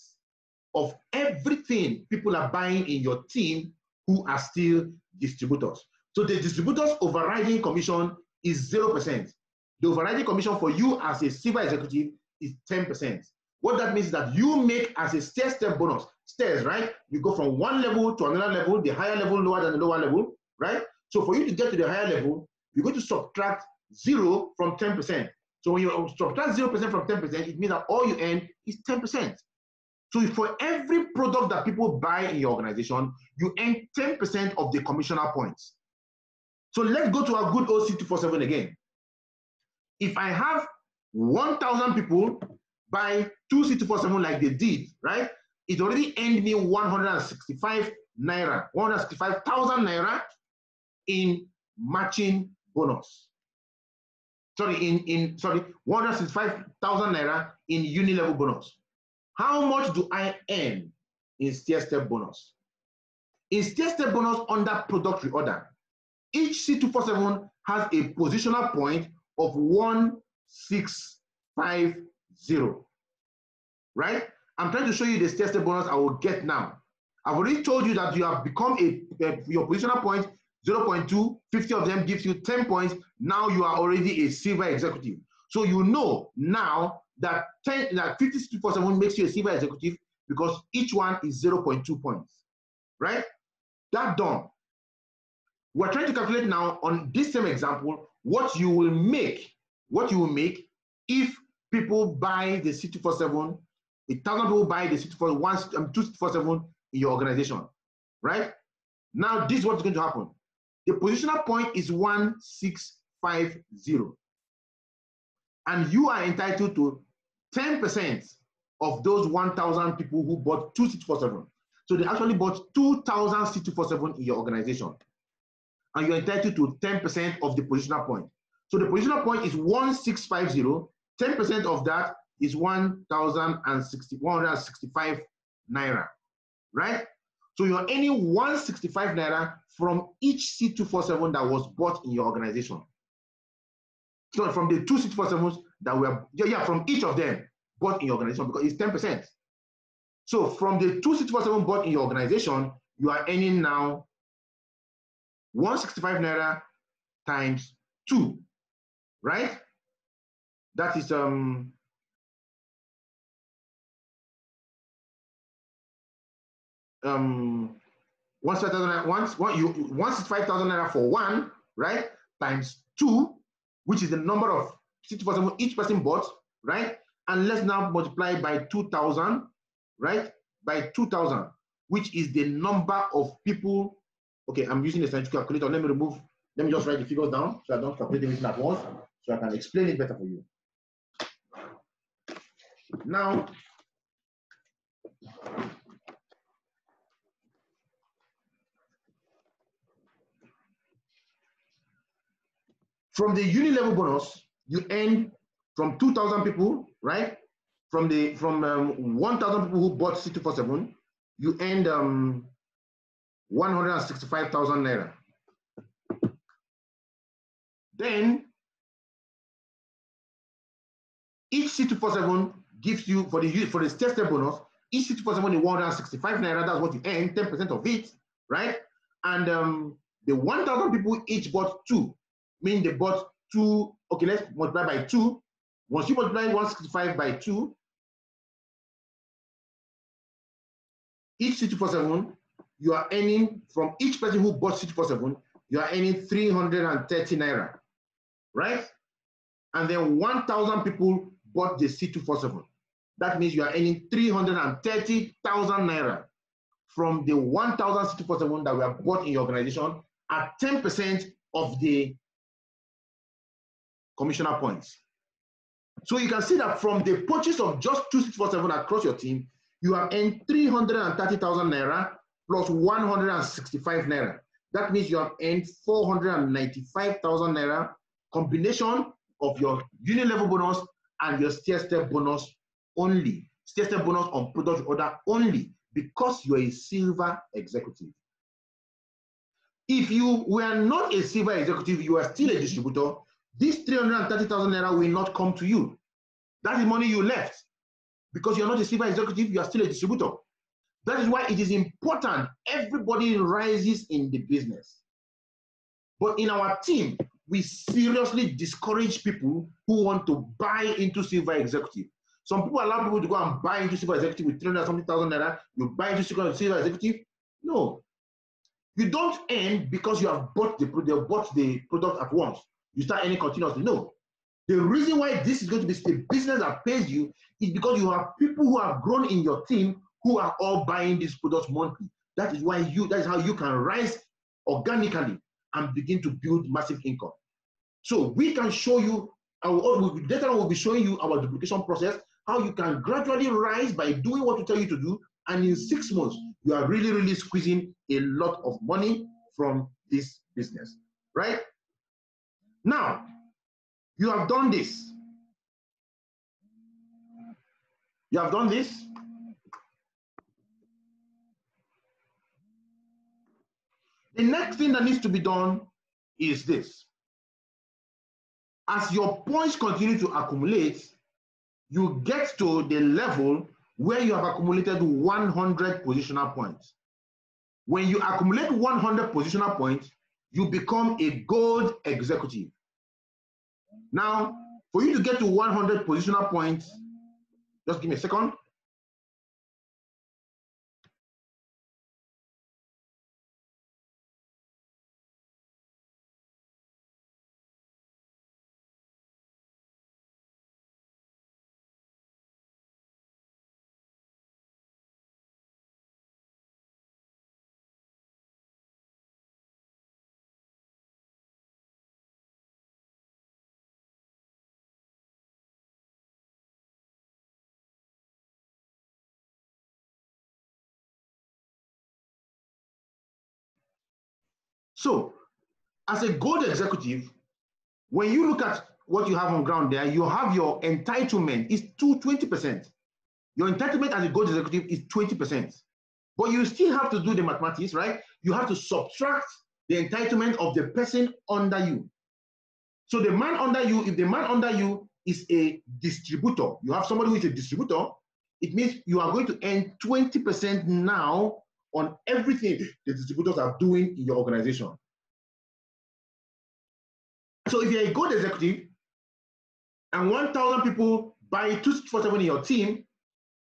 of everything people are buying in your team who are still distributors. So the distributors' overriding commission is 0%. The overriding commission for you as a silver executive is 10%. What that means is that you make as a step bonus, stairs, right? You go from one level to another level, the higher level lower than the lower level, right? So for you to get to the higher level, you're going to subtract 0 from 10%. So when you subtract 0% from 10%, it means that all you earn is 10%. So for every product that people buy in your organization, you earn 10% of the commissioner points. So let's go to our good old C247 again. If I have 1,000 people buy 2 C247 like they did, right? It already earned me 165 naira, 165,000 naira in matching bonus. Sorry, 165,000 naira in uni-level bonus. How much do I earn in stair-step bonus? In stair-step bonus under product reorder, each C247 has a positional point of 1650, right? I'm trying to show you the stair-step bonus I will get now. I've already told you that you have become your positional point 0.2, 50 of them gives you 10 points. Now you are already a silver executive. So you know now that 50/47 makes you a silver executive because each one is 0.2 points, right? That done. We're trying to calculate now on this same example what you will make if people buy the C247, 1,000 people buy the C247, 247 in your organization, right? Now this is what's going to happen. The positional point is 1650. And you are entitled to 10% of those 1,000 people who bought 2 C247. So they actually bought 2,000 C247 in your organization. And you're entitled to 10% of the positional point. So the positional point is 1650. 10% of that is 165 naira, right? So you're earning 165 naira from each C247 that was bought in your organization. So from the 2 C247s that were, from each of them bought in your organization because it's 10%. So from the 2 C247 bought in your organization, you are earning now 165 naira times 2, right? That is 165,000 naira for 1, right? Times 2, which is the number of C247 each person bought, right? And let's now multiply by 2,000, right? By 2,000, which is the number of people. Okay, I'm using the scientific calculator. Let me just write the figures down so I don't calculate everything at once, so I can explain it better for you. Now, From the uni level bonus, you earn from 2,000 people, right? From 1,000 people who bought C247, you earned 165,000 naira. Then each C247 gives you, for the STAIR bonus, each C247 is 165 naira. That's what you earn, 10% of it, right? And the 1,000 people each bought 2, meaning they bought 2. Okay, let's multiply by 2. Once you multiply 165 by 2, each C247, you are earning, from each person who bought C247, you are earning 330 naira, right? And then 1,000 people bought the C247. That means you are earning 330,000 naira from the 1,000 C247 that were bought in your organization at 10% of the commissioner points. So you can see that from the purchase of just 2 C247 across your team, you have earned 330,000 naira plus 165 naira. That means you have earned 495,000 naira, combination of your uni level bonus and your STAIR bonus only. STAIR bonus on product order only, because you're a silver executive. If you were not a silver executive, you are still a distributor, this 330,000 naira will not come to you. That is money you left. Because you're not a silver executive, you are still a distributor. That is why it is important everybody rises in the business. But in our team, we seriously discourage people who want to buy into silver executive. Some people allow people to go and buy into silver executive with 300,000 naira. You buy into silver executive? No. You don't earn because you have bought the product at once. You start earning continuously. No. The reason why this is going to be a business that pays you is because you have people who have grown in your team who are all buying these products monthly. That is why that is how you can rise organically and begin to build massive income. So we can show you, later on we'll be showing you our duplication process, how you can gradually rise by doing what we tell you to do, and in 6 months, you are really, really squeezing a lot of money from this business, right? Now, you have done this. You have done this. The next thing that needs to be done is this. As your points continue to accumulate, you get to the level where you have accumulated 100 positional points. When you accumulate 100 positional points, you become a gold executive. Now, for you to get to 100 positional points, just give me a second. So, as a gold executive, when you look at what you have on ground there, you have your entitlement is 20%. Your entitlement as a gold executive is 20%. But you still have to do the mathematics, right? You have to subtract the entitlement of the person under you. So the man under you, if the man under you is a distributor, you have somebody who is a distributor, it means you are going to earn 20% now on everything the distributors are doing in your organization. So if you're a gold executive and 1,000 people buy 247 in your team,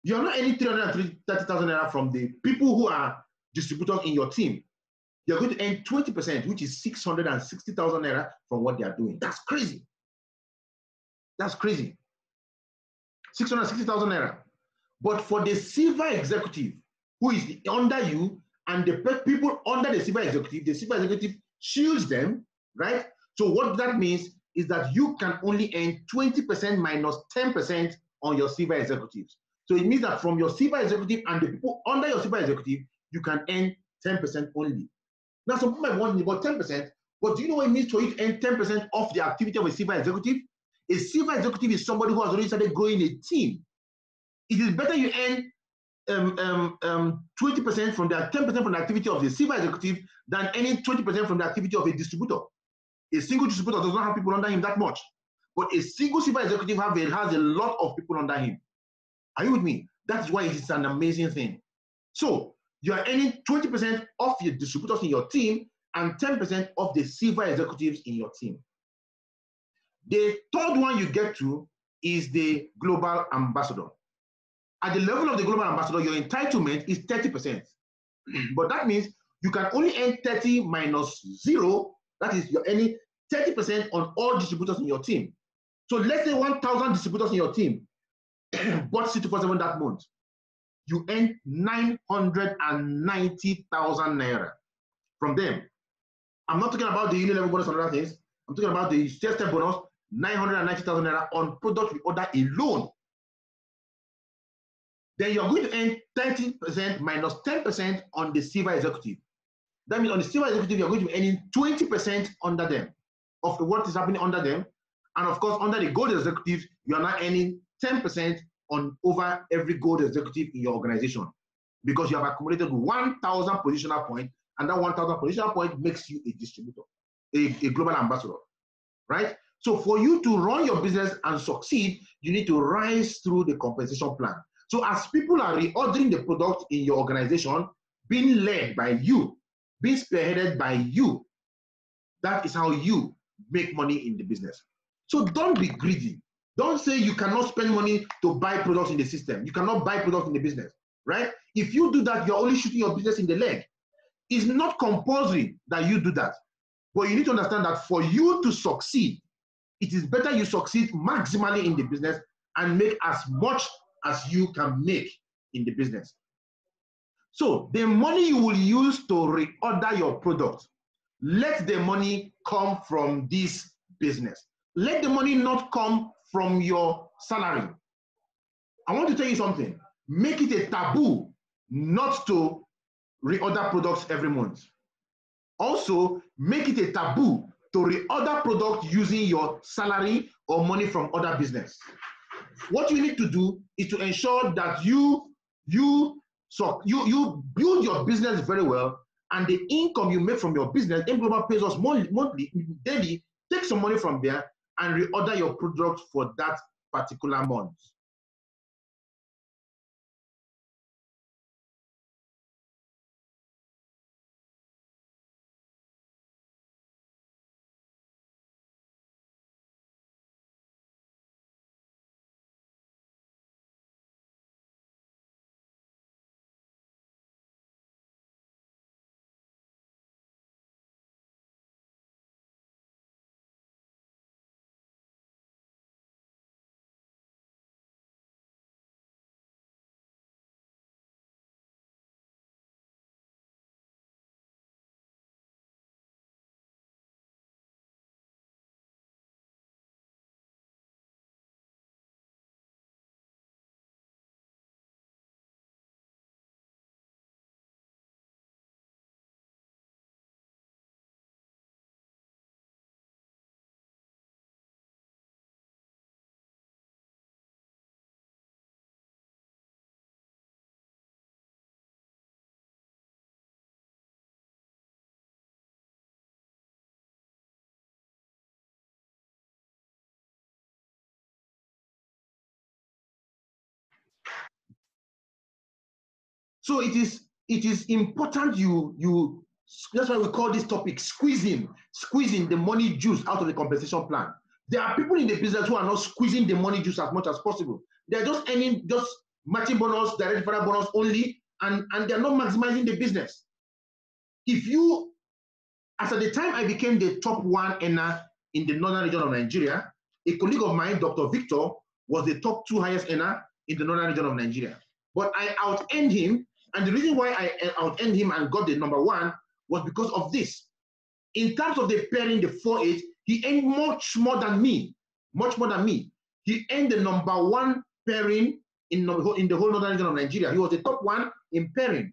you're not earning 330,000 naira from the people who are distributors in your team. You're going to earn 20%, which is 660,000 naira from what they are doing. That's crazy. That's crazy. 660,000 naira. But for the silver executive who is under you and the people under the silver executive shields them, right? So what that means is that you can only earn 20% minus 10% on your silver executives. So it means that from your silver executive and the people under your silver executive, you can earn 10% only. Now, some people might want about 10%. But do you know what it means for you to earn 10% of the activity of a silver executive? A silver executive is somebody who has already started growing a team. It is better you earn 20% from the 10% from the activity of the silver executive than earning 20% from the activity of a distributor. A single distributor does not have people under him that much, but a single silver executive has a lot of people under him. Are you with me? That's why it's an amazing thing. So you are earning 20% of your distributors in your team and 10% of the silver executives in your team. The third one you get to is the global ambassador. At the level of the global ambassador, your entitlement is 30%. But that means you can only earn 30 minus 0. That is, you're earning 30% on all distributors in your team. So let's say 1,000 distributors in your team bought C247 that month. You earn 990,000 naira from them. I'm not talking about the union level bonus and other things. I'm talking about the step bonus, 990,000 naira on product reorder alone. Then you're going to earn 30% minus 10% on the silver executive. That means on the silver executive, you're going to be earning 20% under them of what is happening under them. And of course, under the gold executive, you are now earning 10% on over every gold executive in your organization because you have accumulated 1,000 positional points, and that 1,000 positional point makes you a distributor, a global ambassador, right? So for you to run your business and succeed, you need to rise through the compensation plan. So as people are reordering the product in your organization, being led by you, being spearheaded by you, that is how you make money in the business. So don't be greedy. Don't say you cannot spend money to buy products in the system. You cannot buy products in the business, right? If you do that, you're only shooting your business in the leg. It's not compulsory that you do that. But you need to understand that for you to succeed, it is better you succeed maximally in the business and make as much as you can make in the business. So the money you will use to reorder your product, let the money come from this business. Let the money not come from your salary. I want to tell you something. Make it a taboo not to reorder products every month. Also, make it a taboo to reorder products using your salary or money from other business. What you need to do is to ensure that you build your business very well, and the income you make from your business, Global pays us monthly, daily, take some money from there and reorder your product for that particular month. So it is important that's why we call this topic squeezing the money juice out of the compensation plan. There are people in the business who are not squeezing the money juice as much as possible. They're just earning just matching bonus, direct referral bonus only, and they're not maximizing the business. If you, as at the time I became the top one earner in the northern region of Nigeria, a colleague of mine, Dr. Victor, was the top 2 highest earner in the northern region of Nigeria. But I out-earned him, and the reason why I out-earned him and got the number 1 was because of this. In terms of the pairing, the 4-8, he earned much more than me. He earned the number 1 pairing in the whole northern region of Nigeria. He was the top 1 in pairing.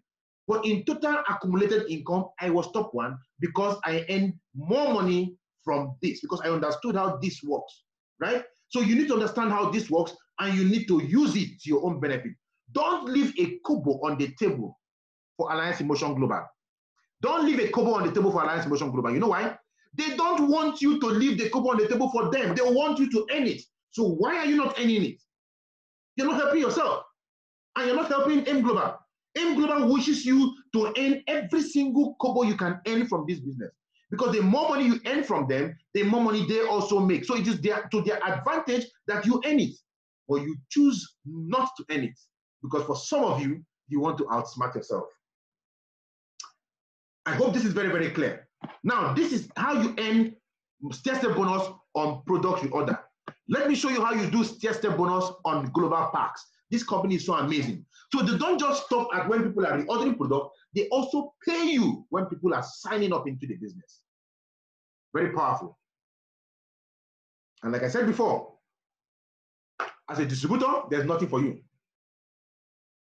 But in total accumulated income, I was top one because I earned more money from this, because I understood how this works, right? So you need to understand how this works, and you need to use it to your own benefit. Don't leave a kobo on the table for Alliance Emotion Global. Don't leave a kobo on the table for Alliance Emotion Global. You know why? They don't want you to leave the kobo on the table for them. They want you to earn it. So why are you not earning it? You're not helping yourself, and you're not helping M Global. M Global wishes you to earn every single kobo you can earn from this business, because the more money you earn from them, the more money they also make. So it is to their advantage that you earn it, but you choose not to earn it, because for some of you, you want to outsmart yourself. I hope this is very, very clear. Now, this is how you earn STAIR bonus on product reorder. Let me show you how you do STAIR bonus on global packs. This company is so amazing. So they don't just stop at when people are reordering product, they also pay you when people are signing up into the business. Very powerful. And like I said before, as a distributor, there's nothing for you.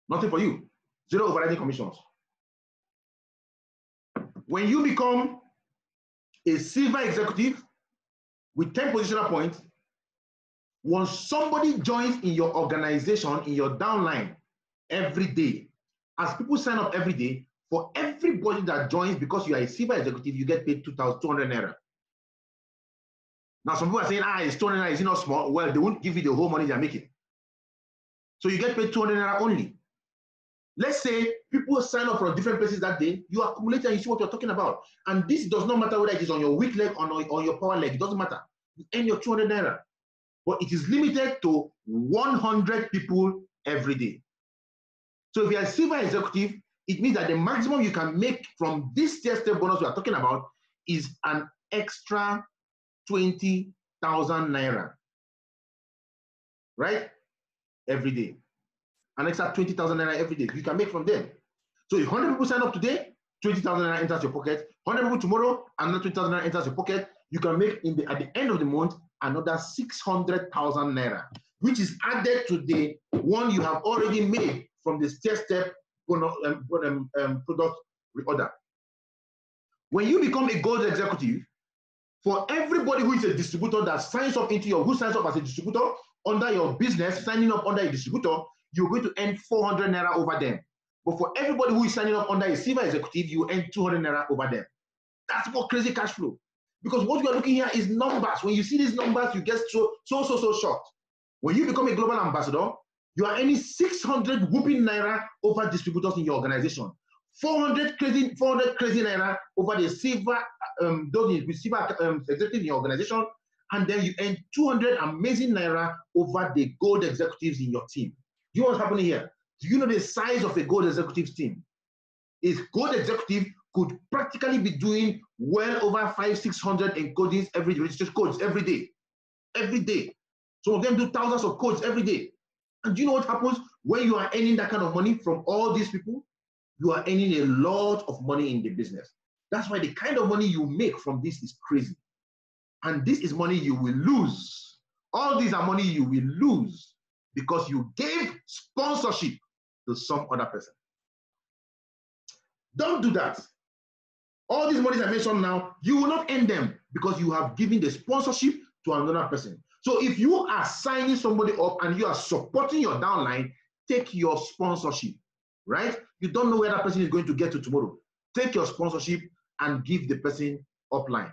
Nothing for you. Zero overriding commissions. When you become a silver executive with 10 positional points, once somebody joins in your organization, in your downline every day, as people sign up every day, for everybody that joins, because you are a silver executive, you get paid 2,200 naira. Now, some people are saying, it's 200 naira, is it not small? Well, they won't give you the whole money they're making. So you get paid 200 naira only. Let's say people sign up from different places that day, you accumulate and you see what you're talking about. And this does not matter whether it is on your weak leg or on your power leg, it doesn't matter. You earn your 200 naira. But it is limited to 100 people every day. So if you're a silver executive, it means that the maximum you can make from this STAIR bonus we are talking about is an extra 20,000 naira, right? Every day. An extra 20,000 naira every day you can make from them. So if 100 people sign up today, 20,000 naira enters your pocket. 100 people tomorrow, another 20,000 naira enters your pocket. You can make at the end of the month another 600,000 naira, which is added to the one you have already made from the STAIR product reorder. When you become a gold executive, for everybody who is a distributor that signs up who signs up as a distributor under your business, signing up under a distributor, you're going to earn 400 naira over them. But for everybody who is signing up under a silver executive, you earn 200 naira over them. That's more crazy cash flow. Because what we are looking here is numbers. When you see these numbers, you get so shocked. When you become a global ambassador, you are earning 600 whooping naira over distributors in your organization. 400 crazy naira over the silver executive in your organization, and then you earn 200 amazing naira over the gold executives in your team. Do you know what's happening here? Do you know the size of a gold executive team? A gold executive could practically be doing well over 500-600 encodings registered codes every day. Every day. Some of them do thousands of codes every day. And do you know what happens when you are earning that kind of money from all these people? You are earning a lot of money in the business. That's why the kind of money you make from this is crazy. And this is money you will lose. All these are money you will lose because you gave sponsorship to some other person. Don't do that. All these monies I mentioned now, you will not earn them because you have given the sponsorship to another person. So if you are signing somebody up and you are supporting your downline, take your sponsorship, right? You don't know where that person is going to get to tomorrow. Take your sponsorship and give the person upline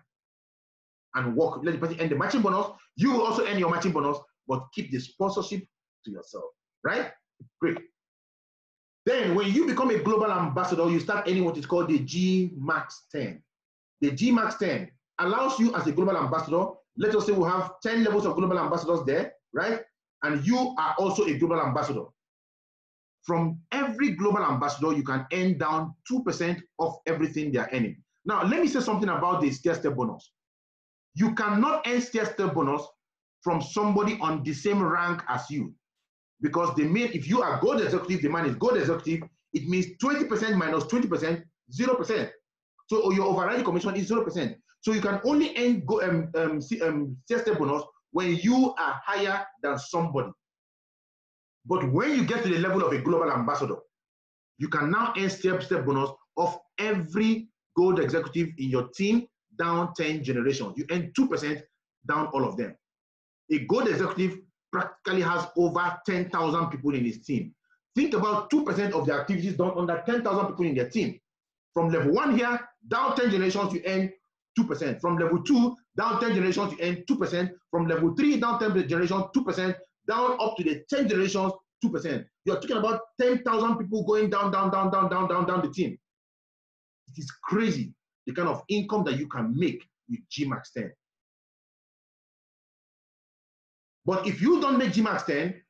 and work. Let the person earn the matching bonus. You will also earn your matching bonus, but keep the sponsorship to yourself, right? Great. Then when you become a global ambassador, you start earning what is called the G Max 10. The G Max 10 allows you as a global ambassador, let us say we have 10 levels of global ambassadors there, right? And you are also a global ambassador. From every global ambassador, you can earn down 2% of everything they are earning. Now, let me say something about the STAIR bonus. You cannot earn STAIR bonus from somebody on the same rank as you. Because if you are gold executive, the man is gold executive, it means 20% minus 20%, 0%. So your overriding commission is 0%. So you can only earn STAIR bonus when you are higher than somebody. But when you get to the level of a global ambassador, You can now earn step-step bonus of every gold executive in your team down 10 generations. You earn 2% down all of them. A gold executive practically has over 10,000 people in his team. Think about 2% of the activities done under 10,000 people in their team. From level 1 here, down 10 generations, you earn 2%. From level 2, down 10 generations, you earn 2%. From level 3, down 10 generations, 2%. Down up to the 10 generations, 2%. You're talking about 10,000 people going down the team. It is crazy the kind of income that you can make with GMAX 10. But if you don't make GMAX 10,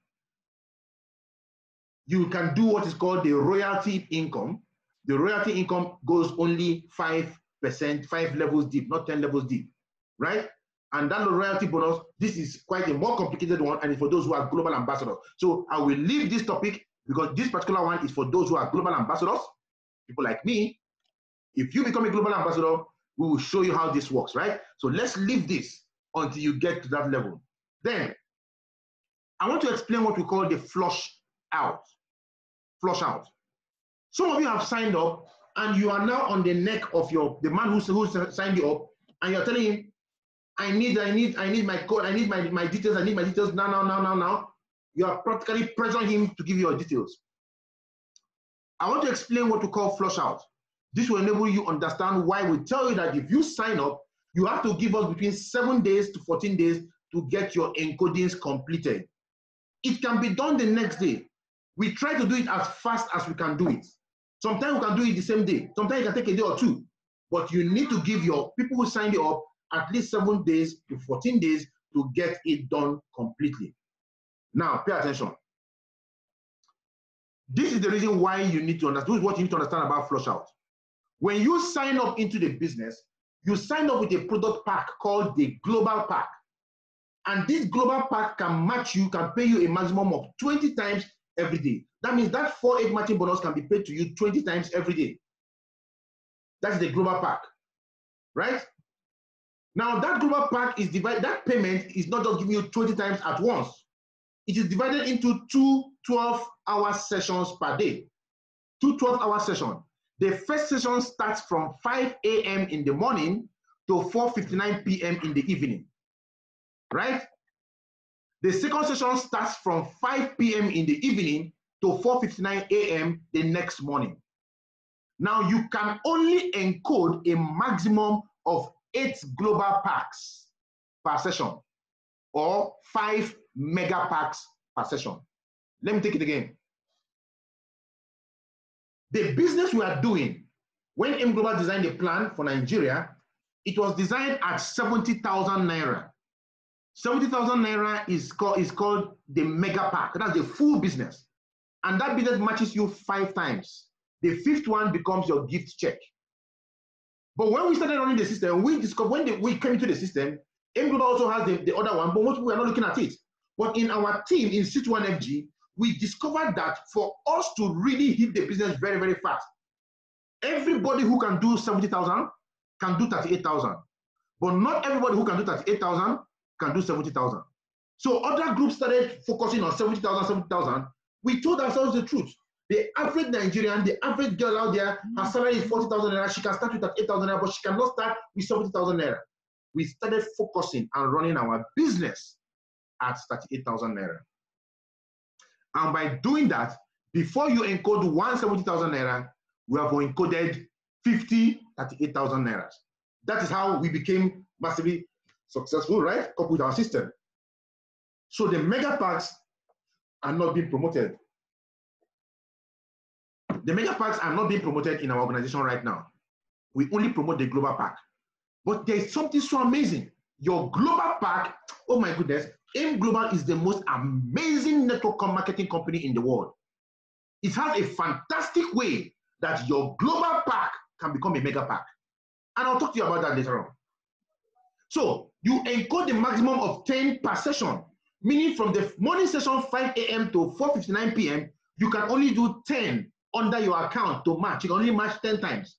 you can do what is called the royalty income. The royalty income goes only 5%, 5 levels deep, not 10 levels deep, right? And that royalty bonus, this is quite a more complicated one, and it's for those who are global ambassadors. So I will leave this topic because this particular one is for those who are global ambassadors, people like me. If you become a global ambassador, we will show you how this works, right? So let's leave this until you get to that level. Then I want to explain what we call the flush out. Flush out. Some of you have signed up and you are now on the neck of the man who signed you up, and you're telling him, I need my code, I need my details, I need my details now. You are practically pressuring him to give you your details. I want to explain what we call flush out. This will enable you to understand why we tell you that if you sign up, you have to give us between 7 days to 14 days to get your encodings completed. It can be done the next day. We try to do it as fast as we can do it. Sometimes we can do it the same day. Sometimes it can take a day or two. But you need to give your people who signed you up at least 7 days to 14 days to get it done completely. Now, pay attention. This is the reason why you need to understand. This is what you need to understand about flush out. When you sign up into the business, you sign up with a product pack called the Global Pack. And this Global Pack can match you, can pay you a maximum of 20 times every day. That means that 4/8 matching bonus can be paid to you 20 times every day. That's the Global Pack, right? Now that Global Pack is divided, that payment is not just giving you 20 times at once. It is divided into 2 12-hour sessions per day. 2 12-hour sessions. The first session starts from 5 a.m. in the morning to 4:59 p.m. in the evening, right? The second session starts from 5 p.m. in the evening to 4:59 a.m. the next morning. Now you can only encode a maximum of 8 global packs per session or 5 mega packs per session. Let me take it again. The business we are doing, when M Global designed a plan for Nigeria, it was designed at 70,000 naira. 70,000 naira is called the mega pack. That's the full business. And that business matches you 5 times. The 5th one becomes your gift check. But when we started running the system, we discovered when we came into the system, M Global also has the other one, but most people are not looking at it. But in our team, in C1FG, we discovered that for us to really hit the business very, very fast, everybody who can do 70,000 can do 38,000. But not everybody who can do 38,000 can do 70,000. So other groups started focusing on 70,000, 70,000. We told ourselves the truth. The average Nigerian, the average girl out there, her salary is 40,000 naira. She can start with 8,000 naira, but she cannot start with 70,000 naira. We started focusing and running our business at 38,000 naira. And by doing that, before you encode 170,000 naira, we have encoded 50 38,000 naira. That is how we became massively successful, right? Coupled with our system. So the mega packs are not being promoted. The mega packs are not being promoted in our organization right now. We only promote the global pack. But there's something so amazing. Your global pack, oh my goodness, M Global is the most amazing network marketing company in the world. It has a fantastic way that your global pack can become a mega pack. And I'll talk to you about that later on. So you encode the maximum of 10 per session, meaning from the morning session 5 a.m. to 4:59 p.m., you can only do 10 under your account to match. You can only match 10 times.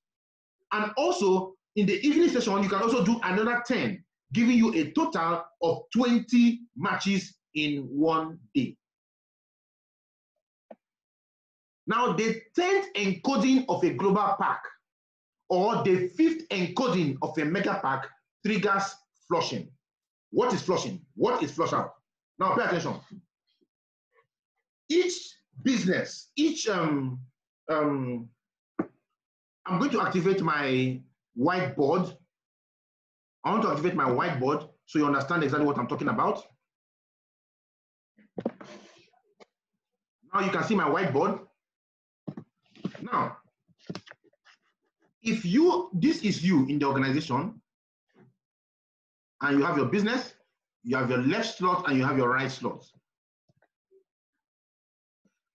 And also in the evening session, you can also do another 10, giving you a total of 20 matches in one day. Now, the 10th encoding of a global pack or the 5th encoding of a mega pack triggers flushing. What is flushing? What is flush out? Now, pay attention. Each business, I'm going to activate my whiteboard. I want to activate my whiteboard so you understand exactly what I'm talking about. Now you can see my whiteboard. Now, if this is you in the organization, and you have your business, you have your left slot, and you have your right slot.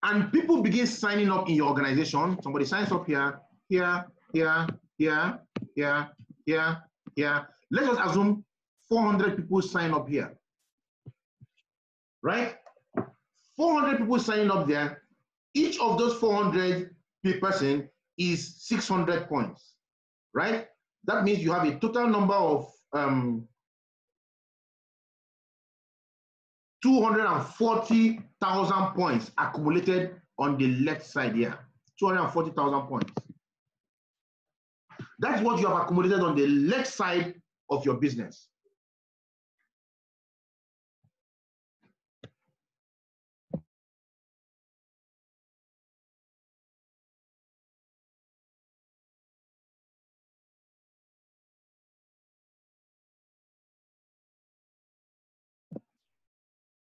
And people begin signing up in your organization. Somebody signs up here, here, here, here, here, here, here. Let us assume 400 people sign up here, right? 400 people signing up there. Each of those 400 per person is 600 points, right? That means you have a total number of 240,000 points accumulated on the left side here. 240,000 points. That's what you have accumulated on the left side of your business.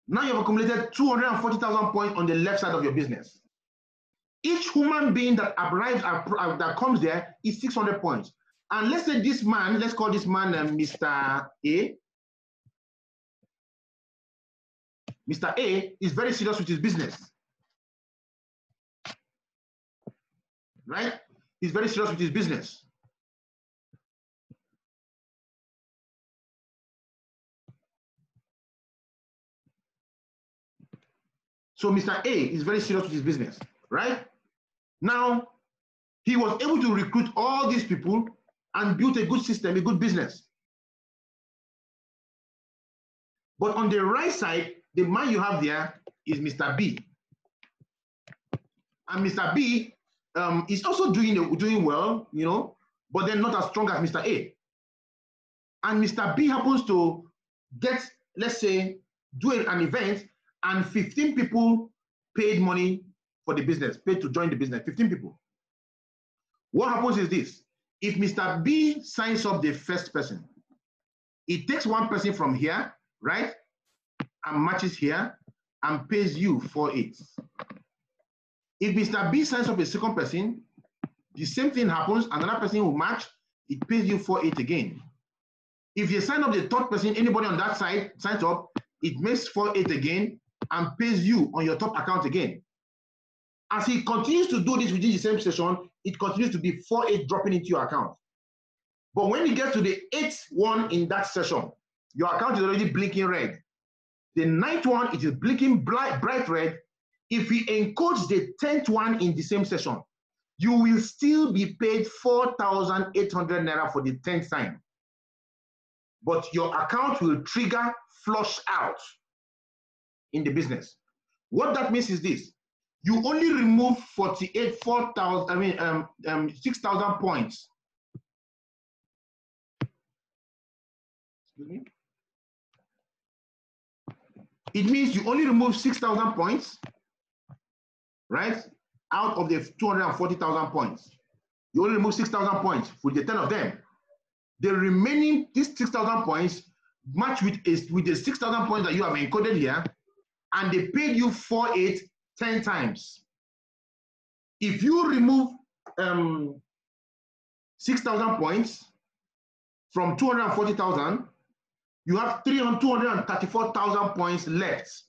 Now you have accumulated 240,000 points on the left side of your business. Each human being that arrives, that comes there is 600 points. And let's say this man, let's call this man Mr. A. Mr. A is very serious with his business. Right? He's very serious with his business. So Mr. A is very serious with his business, right? Now, he was able to recruit all these people and build a good system, a good business. But on the right side, the man you have there is Mr. B. And Mr. B is also doing well, you know, but then not as strong as Mr. A. And Mr. B happens to get, let's say, do an event, and 15 people paid money for the business, paid to join the business, 15 people. What happens is this: if Mr. B signs up the first person, it takes one person from here, right, and matches here and pays you 4.8. If Mr. B signs up a second person, the same thing happens, another person will match, it pays you 4.8 again. If you sign up the third person, anybody on that side signs up, it makes 4.8 again and pays you on your top account again. As he continues to do this within the same session, it continues to be 4.8 dropping into your account. But when you get to the 8th one in that session, your account is already blinking red. The 9th one, it is blinking bright red. If he encodes the 10th one in the same session, you will still be paid 4,800 naira for the 10th time. But your account will trigger flush out in the business. What that means is this: you only remove 6,000 points. Excuse me. It means you only remove 6,000 points, right, out of the 240,000 points. You only remove 6,000 points with the 10 of them. The remaining, these 6,000 points match with the 6,000 points that you have encoded here, and they paid you 4.8 10 times. If you remove 6,000 points from 240,000, you have 234,000 points left.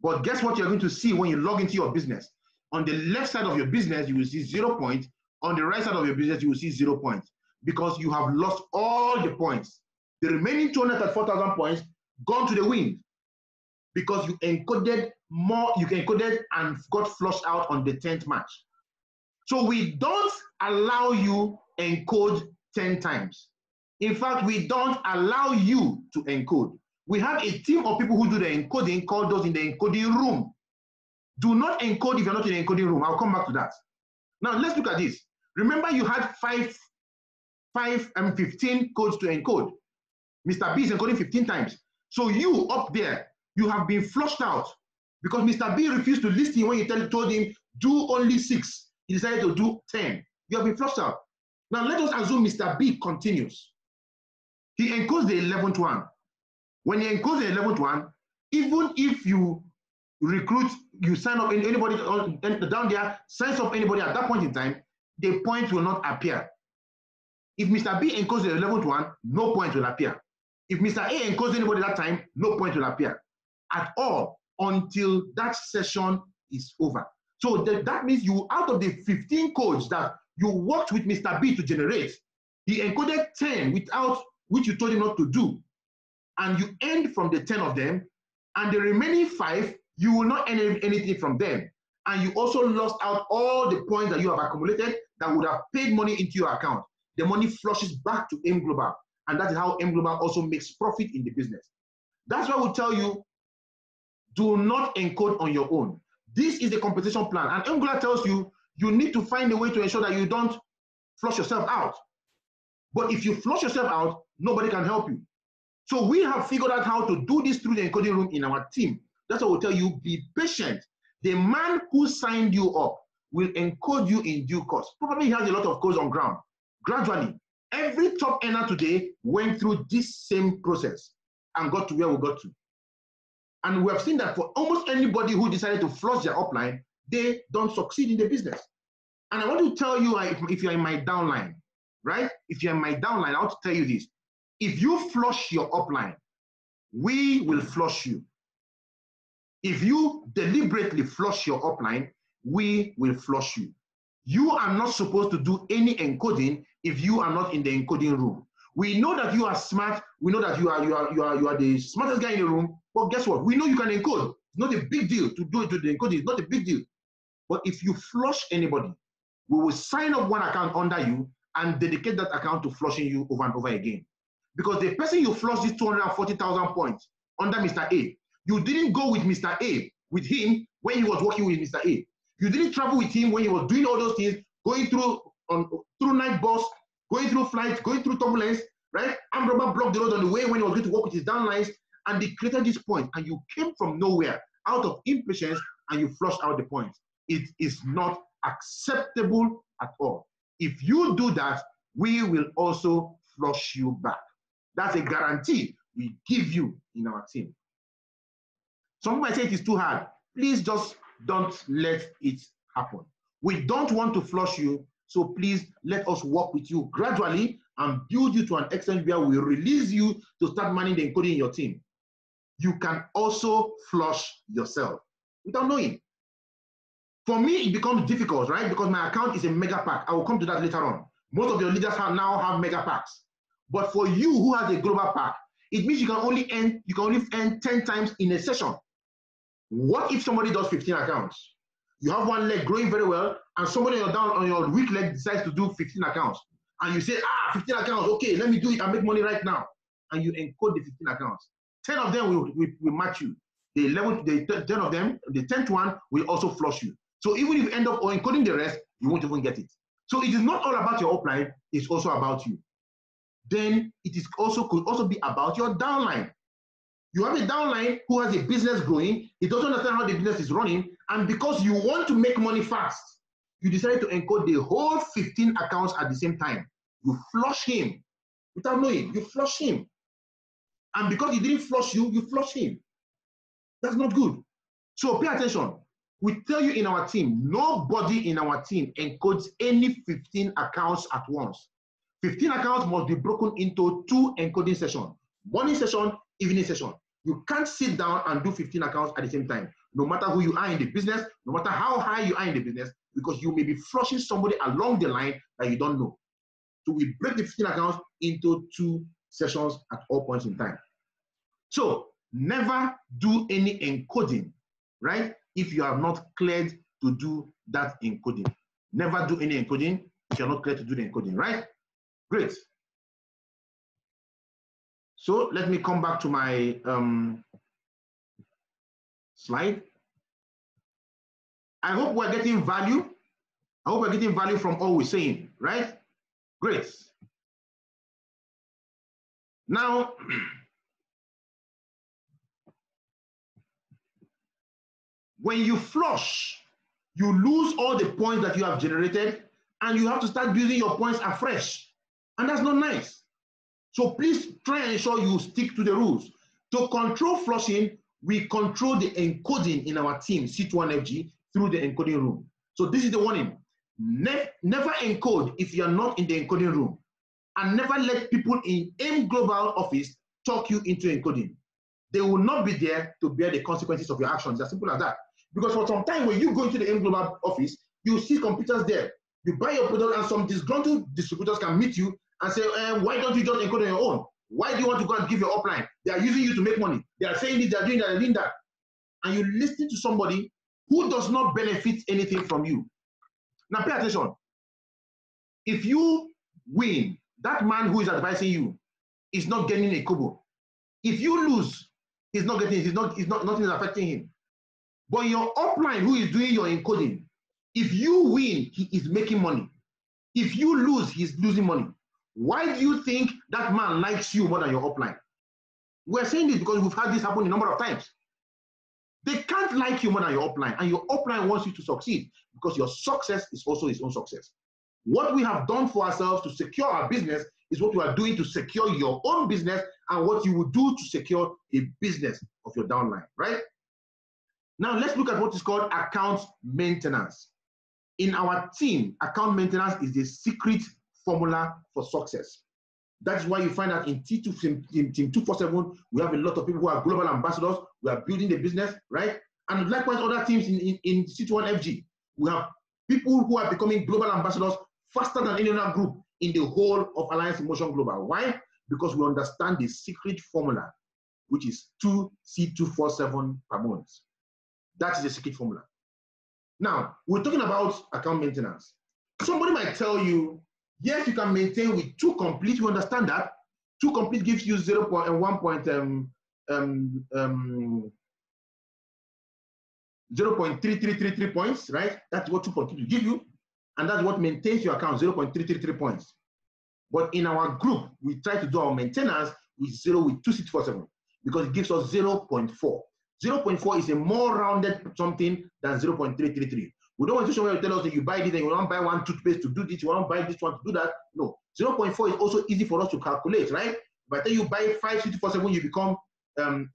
But guess what you're going to see when you log into your business? On the left side of your business, you will see 0 points. On the right side of your business, you will see 0 points, because you have lost all the points. The remaining 234,000 points gone to the wind because you encoded more, you encoded and got flushed out on the 10th match. So we don't allow you encode 10 times. In fact, we don't allow you to encode. We have a team of people who do the encoding, called those in the encoding room. Do not encode if you're not in the encoding room. I'll come back to that. Now let's look at this. Remember you had 15 codes to encode. Mr. B is encoding 15 times. So you up there, you have been flushed out because Mr. B refused to listen when you told him do only 6. He decided to do 10. You have been flushed out. Now let us assume Mr. B continues. He encodes the 11th one. When he encodes the 11th one, even if you recruit, you sign up anybody down there, signs up anybody at that point in time, the point will not appear. If Mr. B encodes the 11th one, no point will appear. If Mr. A encodes anybody that time, no point will appear at all until that session is over. So that means you, out of the 15 codes that you worked with Mr. B to generate, he encoded 10 without which you told him not to do. And you end from the 10 of them, and the remaining 5, you will not earn anything from them. And you also lost out all the points that you have accumulated that would have paid money into your account. The money flushes back to M Global. And that is how M Global also makes profit in the business. That's why we tell you, do not encode on your own. This is the compensation plan. And M Global tells you, you need to find a way to ensure that you don't flush yourself out. But if you flush yourself out, nobody can help you. So we have figured out how to do this through the encoding room in our team. That's what we'll tell you, be patient. The man who signed you up will encode you in due course. Probably he has a lot of codes on ground. Gradually, every top earner today went through this same process and got to where we got to. And we have seen that for almost anybody who decided to flush their upline, they don't succeed in the business. And I want to tell you, if you're in my downline, right? If you're in my downline, I want to tell you this. If you flush your upline, we will flush you. If you deliberately flush your upline, we will flush you. You are not supposed to do any encoding if you are not in the encoding room. We know that you are smart. We know that you are the smartest guy in the room. But guess what? We know you can encode. It's not a big deal to do the encoding. It's not a big deal. But if you flush anybody, we will sign up one account under you and dedicate that account to flushing you over and over again. Because the person you flushed these 240,000 points under Mr. A, you didn't go with Mr. A, with him when he was working with Mr. A. You didn't travel with him when he was doing all those things, going through night bus, going through flights, going through turbulence, right? Armed robber blocked the road on the way when he was going to work with his downlines, and they created this point, and you came from nowhere, out of impatience, and you flushed out the point. It is not acceptable at all. If you do that, we will also flush you back. That's a guarantee we give you in our team. Some might say it is too hard. Please just don't let it happen. We don't want to flush you, so please let us work with you gradually and build you to an extent where we release you to start managing the encoding in your team. You can also flush yourself without knowing. For me, it becomes difficult, right? Because my account is a mega pack. I will come to that later on. Most of your leaders now have mega packs. But for you who has a global pack, it means you can only earn 10 times in a session. What if somebody does 15 accounts? You have one leg growing very well, and somebody on your weak leg decides to do 15 accounts. And you say, 15 accounts, okay, let me do it and make money right now. And you encode the 15 accounts. 10 of them will match you. The 10 of them, the 10th one will also flush you. So even if you end up encoding the rest, you won't even get it. So it is not all about your upline, it's also about you. Then it is could also be about your downline. You have a downline who has a business growing, he doesn't understand how the business is running, and because you want to make money fast, you decide to encode the whole 15 accounts at the same time. You flush him without knowing, you flush him. And because he didn't flush you, you flush him. That's not good. So pay attention. We tell you in our team, nobody in our team encodes any 15 accounts at once. 15 accounts must be broken into 2 encoding sessions. Morning session, evening session. You can't sit down and do 15 accounts at the same time, no matter who you are in the business, no matter how high you are in the business, because you may be flushing somebody along the line that you don't know. So we break the 15 accounts into 2 sessions at all points in time. So never do any encoding, right? If you are not cleared to do that encoding. Never do any encoding if you're not cleared to do the encoding, right? Great. So let me come back to my slide. I hope we're getting value. I hope we're getting value from all we're saying, right? Great. Now, when you flush, you lose all the points that you have generated, and you have to start building your points afresh. And that's not nice. So please try and ensure you stick to the rules. To control flushing, we control the encoding in our team, C21FG, through the encoding room. So this is the warning. Never encode if you are not in the encoding room. And never let people in AIM Global office talk you into encoding. They will not be there to bear the consequences of your actions. As simple as that. Because for some time, when you go into the AIM Global office, you see computers there. You buy your product, and some disgruntled distributors can meet you and say, why don't you just encode on your own? Why do you want to go and give your upline? They are using you to make money. They are saying this, they are doing that, they are doing that. And you listen to somebody who does not benefit anything from you. Now pay attention. If you win, that man who is advising you is not getting a kobo. If you lose, he's not getting, nothing is affecting him. But your upline who is doing your encoding, if you win, he is making money. If you lose, he's losing money. Why do you think that man likes you more than your upline? We're saying this because we've had this happen a number of times. They can't like you more than your upline, and your upline wants you to succeed because your success is also his own success. What we have done for ourselves to secure our business is what we are doing to secure your own business and what you will do to secure a business of your downline, right? Now let's look at what is called account maintenance. In our team, account maintenance is the secret formula for success. That's why you find that in Team 247, we have a lot of people who are global ambassadors. We are building the business, right? And likewise, other teams in C21FG, we have people who are becoming global ambassadors faster than any other group in the whole of Alliance in Motion Global. Why? Because we understand the secret formula, which is 2C247 per month. That is the secret formula. Now, we're talking about account maintenance. Somebody might tell you, yes, you can maintain with 2 complete. You understand that 2 complete gives you 0.3333 points, right? That's what 2 complete will give you, and that's what maintains your account, 0.333 points. But in our group, we try to do our maintenance with 2C247 because it gives us 0.4. 0.4 is a more rounded something than 0.333. We don't want to show where you tell us that you buy this and you want to buy 1 toothpaste to do this, you want to buy this one to do that. No, 0.4 is also easy for us to calculate, right? By the time you buy 5 C247, you become you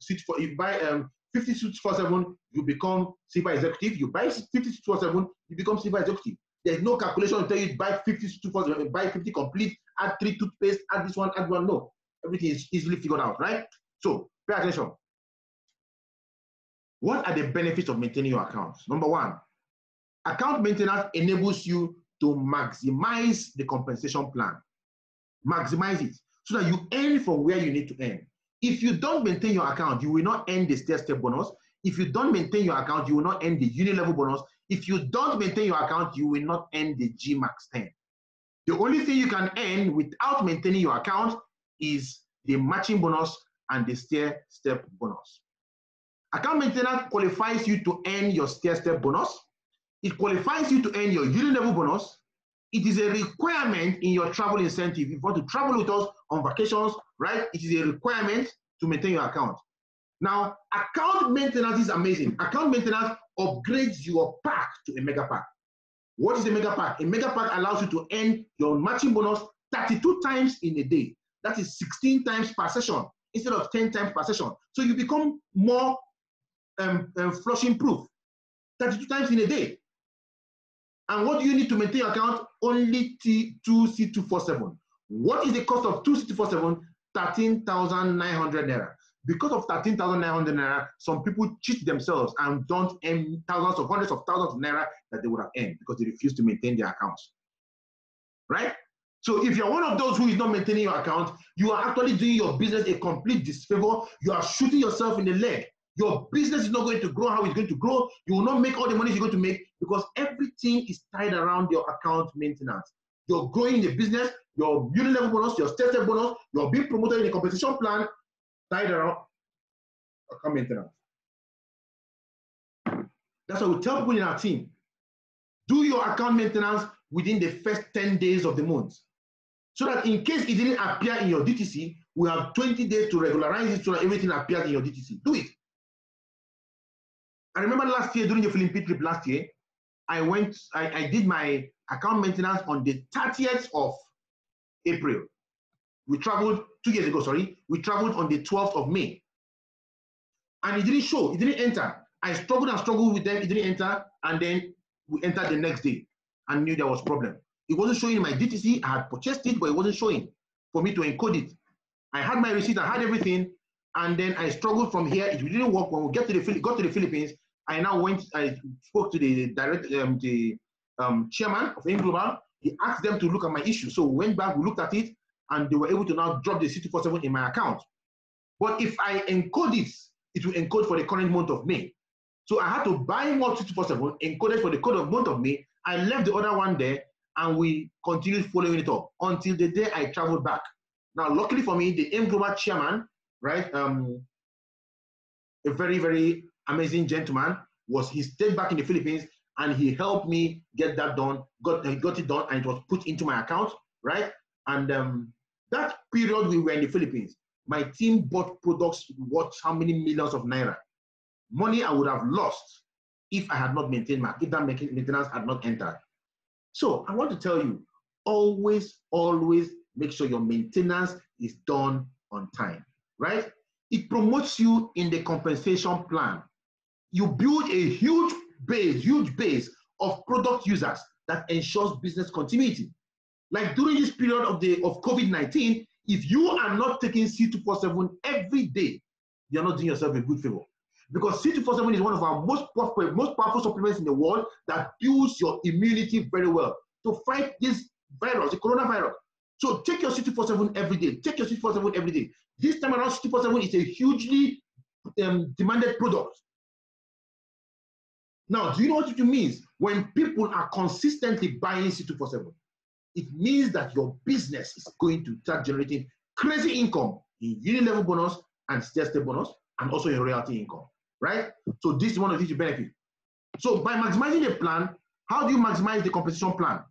buy 50 C247, you become silver executive. You buy 50 C247, you become silver executive. There's no calculation to tell you buy 50 C247, buy 50 complete, add 3 toothpaste, add this one, add one. No, everything is easily figured out, right? So pay attention. What are the benefits of maintaining your accounts? Number 1, account maintenance enables you to maximize the compensation plan. Maximize it so that you earn from where you need to earn. If you don't maintain your account, you will not earn the STAIR bonus. If you don't maintain your account, you will not earn the uni-level bonus. If you don't maintain your account, you will not earn the GMAX 10. The only thing you can earn without maintaining your account is the matching bonus and the STAIR step bonus. Account maintenance qualifies you to earn your STAIR step bonus. It qualifies you to earn your uni-level bonus. It is a requirement in your travel incentive. If you want to travel with us on vacations, right? It is a requirement to maintain your account. Now, account maintenance is amazing. Account maintenance upgrades your pack to a mega pack. What is a mega pack? A mega pack allows you to earn your matching bonus 32 times in a day. That is 16 times per session instead of 10 times per session. So you become more flushing proof 32 times in a day. And what do you need to maintain your account? Only 2C247. What is the cost of 2C247? 13,900 naira. Because of 13,900 naira, some people cheat themselves and don't earn thousands of hundreds of thousands of naira that they would have earned because they refuse to maintain their accounts. Right? So if you're one of those who is not maintaining your account, you are actually doing your business a complete disfavor. You are shooting yourself in the leg. Your business is not going to grow how it's going to grow. You will not make all the money you're going to make because everything is tied around your account maintenance. You're growing in the business, your uni-level bonus, your STAIR bonus, you're being promoted in the compensation plan, tied around account maintenance. That's what we tell people in our team. Do your account maintenance within the first 10 days of the month. So that in case it didn't appear in your DTC, we have 20 days to regularize it so that everything appears in your DTC. Do it. I remember last year during the Philippine trip last year, I did my account maintenance on the 30th of April. We traveled 2 years ago, sorry. We traveled on the 12th of May. And it didn't show, it didn't enter. I struggled and struggled with them, it didn't enter, and then we entered the next day and knew there was a problem. It wasn't showing in my DTC. I had purchased it, but it wasn't showing for me to encode it. I had my receipt, I had everything, and then I struggled from here. It didn't work. When we got to the Philippines, I spoke to the chairman of AIM Global. He asked them to look at my issue. So we went back, we looked at it, and they were able to now drop the C247 in my account. But if I encode it, it will encode for the current month of May. So I had to buy more C247, encoded for the month of May. I left the other one there, and we continued following it up until the day I traveled back. Now, luckily for me, the AIM Global chairman, right, a very, very amazing gentleman, he stayed back in the Philippines, and he helped me get that done, got it done, and it was put into my account, right? And that period we were in the Philippines, my team bought products worth how many millions of naira? Money I would have lost if I had not maintained if that maintenance had not entered. So I want to tell you, always, always make sure your maintenance is done on time, right? It promotes you in the compensation plan. You build a huge base of product users that ensures business continuity. Like during this period of COVID-19, if you are not taking C247 every day, you're not doing yourself a good favor. Because C247 is one of our most powerful supplements in the world that builds your immunity very well to fight this virus, the coronavirus. So take your C247 every day. Take your C247 every day. This time around, C247 is a hugely demanded product. Now, do you know what it means? When people are consistently buying C247, it means that your business is going to start generating crazy income in unit level bonus and STAIR bonus, and also in royalty income, right? So this is one of these benefits. So by maximizing the plan, how do you maximize the compensation plan?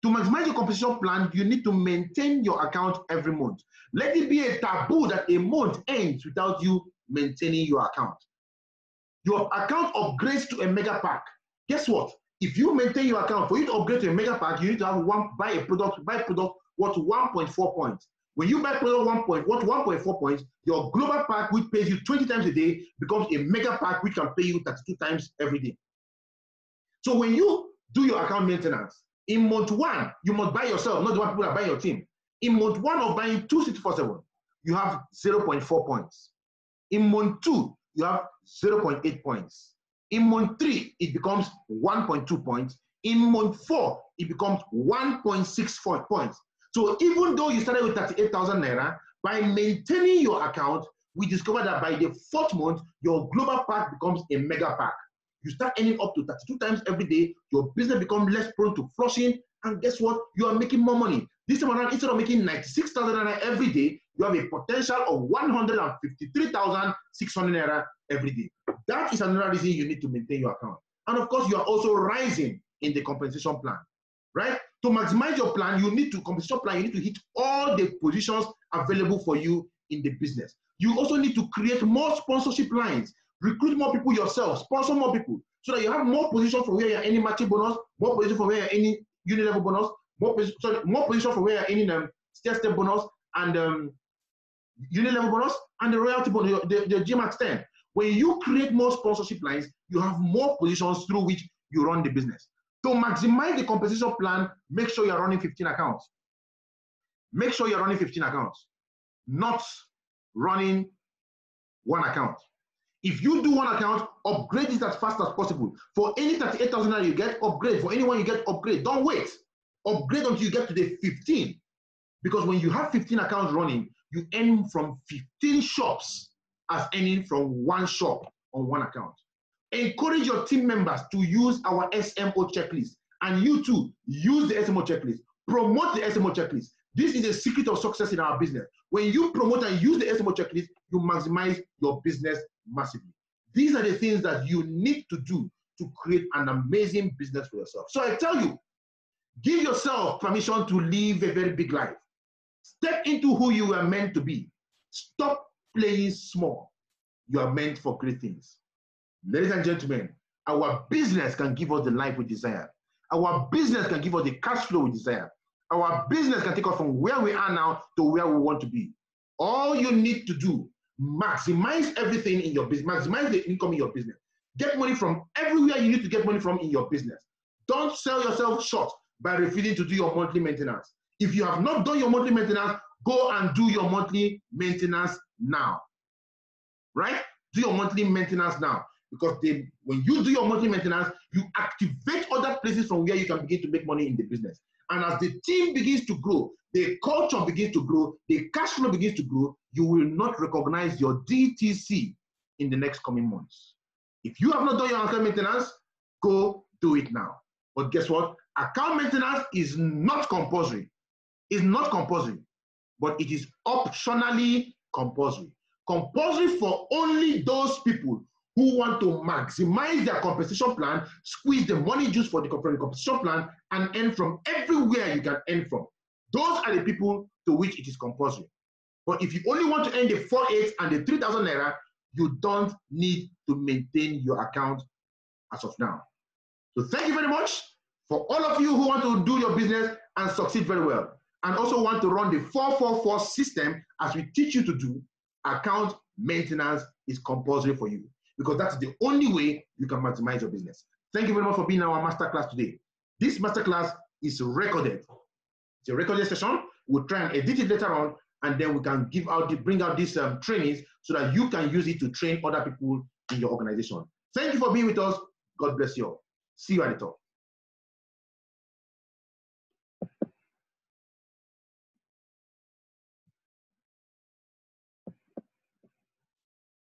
To maximize your compensation plan, you need to maintain your account every month. Let it be a taboo that a month ends without you maintaining your account. Your account upgrades to a mega pack. Guess what? If you maintain your account, for you to upgrade to a mega pack, you need to have buy product worth 1.4 points. When you buy product worth 1.4 points, your global pack, which pays you 20 times a day, becomes a mega pack, which can pay you 32 times every day. So when you do your account maintenance, in month 1, you must buy yourself, not the one people that buy your team. In month 1 of buying 2 C247, you have 0.4 points. In month 2, you have 0.8 points. In month 3, it becomes 1.2 points. In month 4, it becomes 1.64 points. So even though you started with 38,000 naira, by maintaining your account, we discovered that by the 4th month, your global pack becomes a mega pack. You start earning up to 32 times every day, your business becomes less prone to flushing, and guess what? You are making more money. This time around, instead of making 96,000 naira every day, you have a potential of 153,600 naira every day. That is another reason you need to maintain your account. And of course, you are also rising in the compensation plan, right? To maximize your plan, you need to hit all the positions available for you in the business. You also need to create more sponsorship lines, recruit more people yourself, sponsor more people, so that you have more positions for where you're any matching bonus, more positions for where you're any unit level bonus, more positions for where you're any STAIR bonus, and unit level bonus, and the royalty bonus, the GMAX 10. When you create more sponsorship lines, you have more positions through which you run the business. To maximize the compensation plan, make sure you're running 15 accounts. Make sure you're running 15 accounts, not running one account. If you do one account, upgrade it as fast as possible. For any 38,000 you get, upgrade. For anyone you get, upgrade. Don't wait. Upgrade until you get to the 15. Because when you have 15 accounts running, you earn from 15 shops as earning from one shop on one account. Encourage your team members to use our SMO checklist, and you too, use the SMO checklist. Promote the SMO checklist. This is a secret of success in our business. When you promote and use the SMO checklist, you maximize your business massively. These are the things that you need to do to create an amazing business for yourself. So I tell you, give yourself permission to live a very big life. Step into who you are meant to be. Stop playing small. You are meant for great things. Ladies and gentlemen, our business can give us the life we desire. Our business can give us the cash flow we desire. Our business can take us from where we are now to where we want to be. All you need to do, maximize everything in your business, maximize the income in your business. Get money from everywhere you need to get money from in your business. Don't sell yourself short by refusing to do your monthly maintenance. If you have not done your monthly maintenance, go and do your monthly maintenance now. Right? Do your monthly maintenance now. Because when you do your monthly maintenance, you activate other places from where you can begin to make money in the business. And as the team begins to grow, the culture begins to grow, the cash flow begins to grow, you will not recognize your DTC in the next coming months. If you have not done your account maintenance, go do it now. But guess what? Account maintenance is not compulsory. It's not compulsory, but it is optionally compulsory. Compulsory for only those people who want to maximize their compensation plan, squeeze the money juice for the compensation plan, and earn from everywhere you can earn from. Those are the people to which it is compulsory. But if you only want to earn the 4,800 and the 3,000 naira, you don't need to maintain your account as of now. So thank you very much for all of you who want to do your business and succeed very well, and also want to run the 444 system as we teach you to do. Account maintenance is compulsory for you, because that's the only way you can maximize your business. Thank you very much for being in our masterclass today. This masterclass is recorded. It's a recorded session. We'll try and edit it later on, and then we can bring out these trainings so that you can use it to train other people in your organization. Thank you for being with us. God bless you all. See you at the top.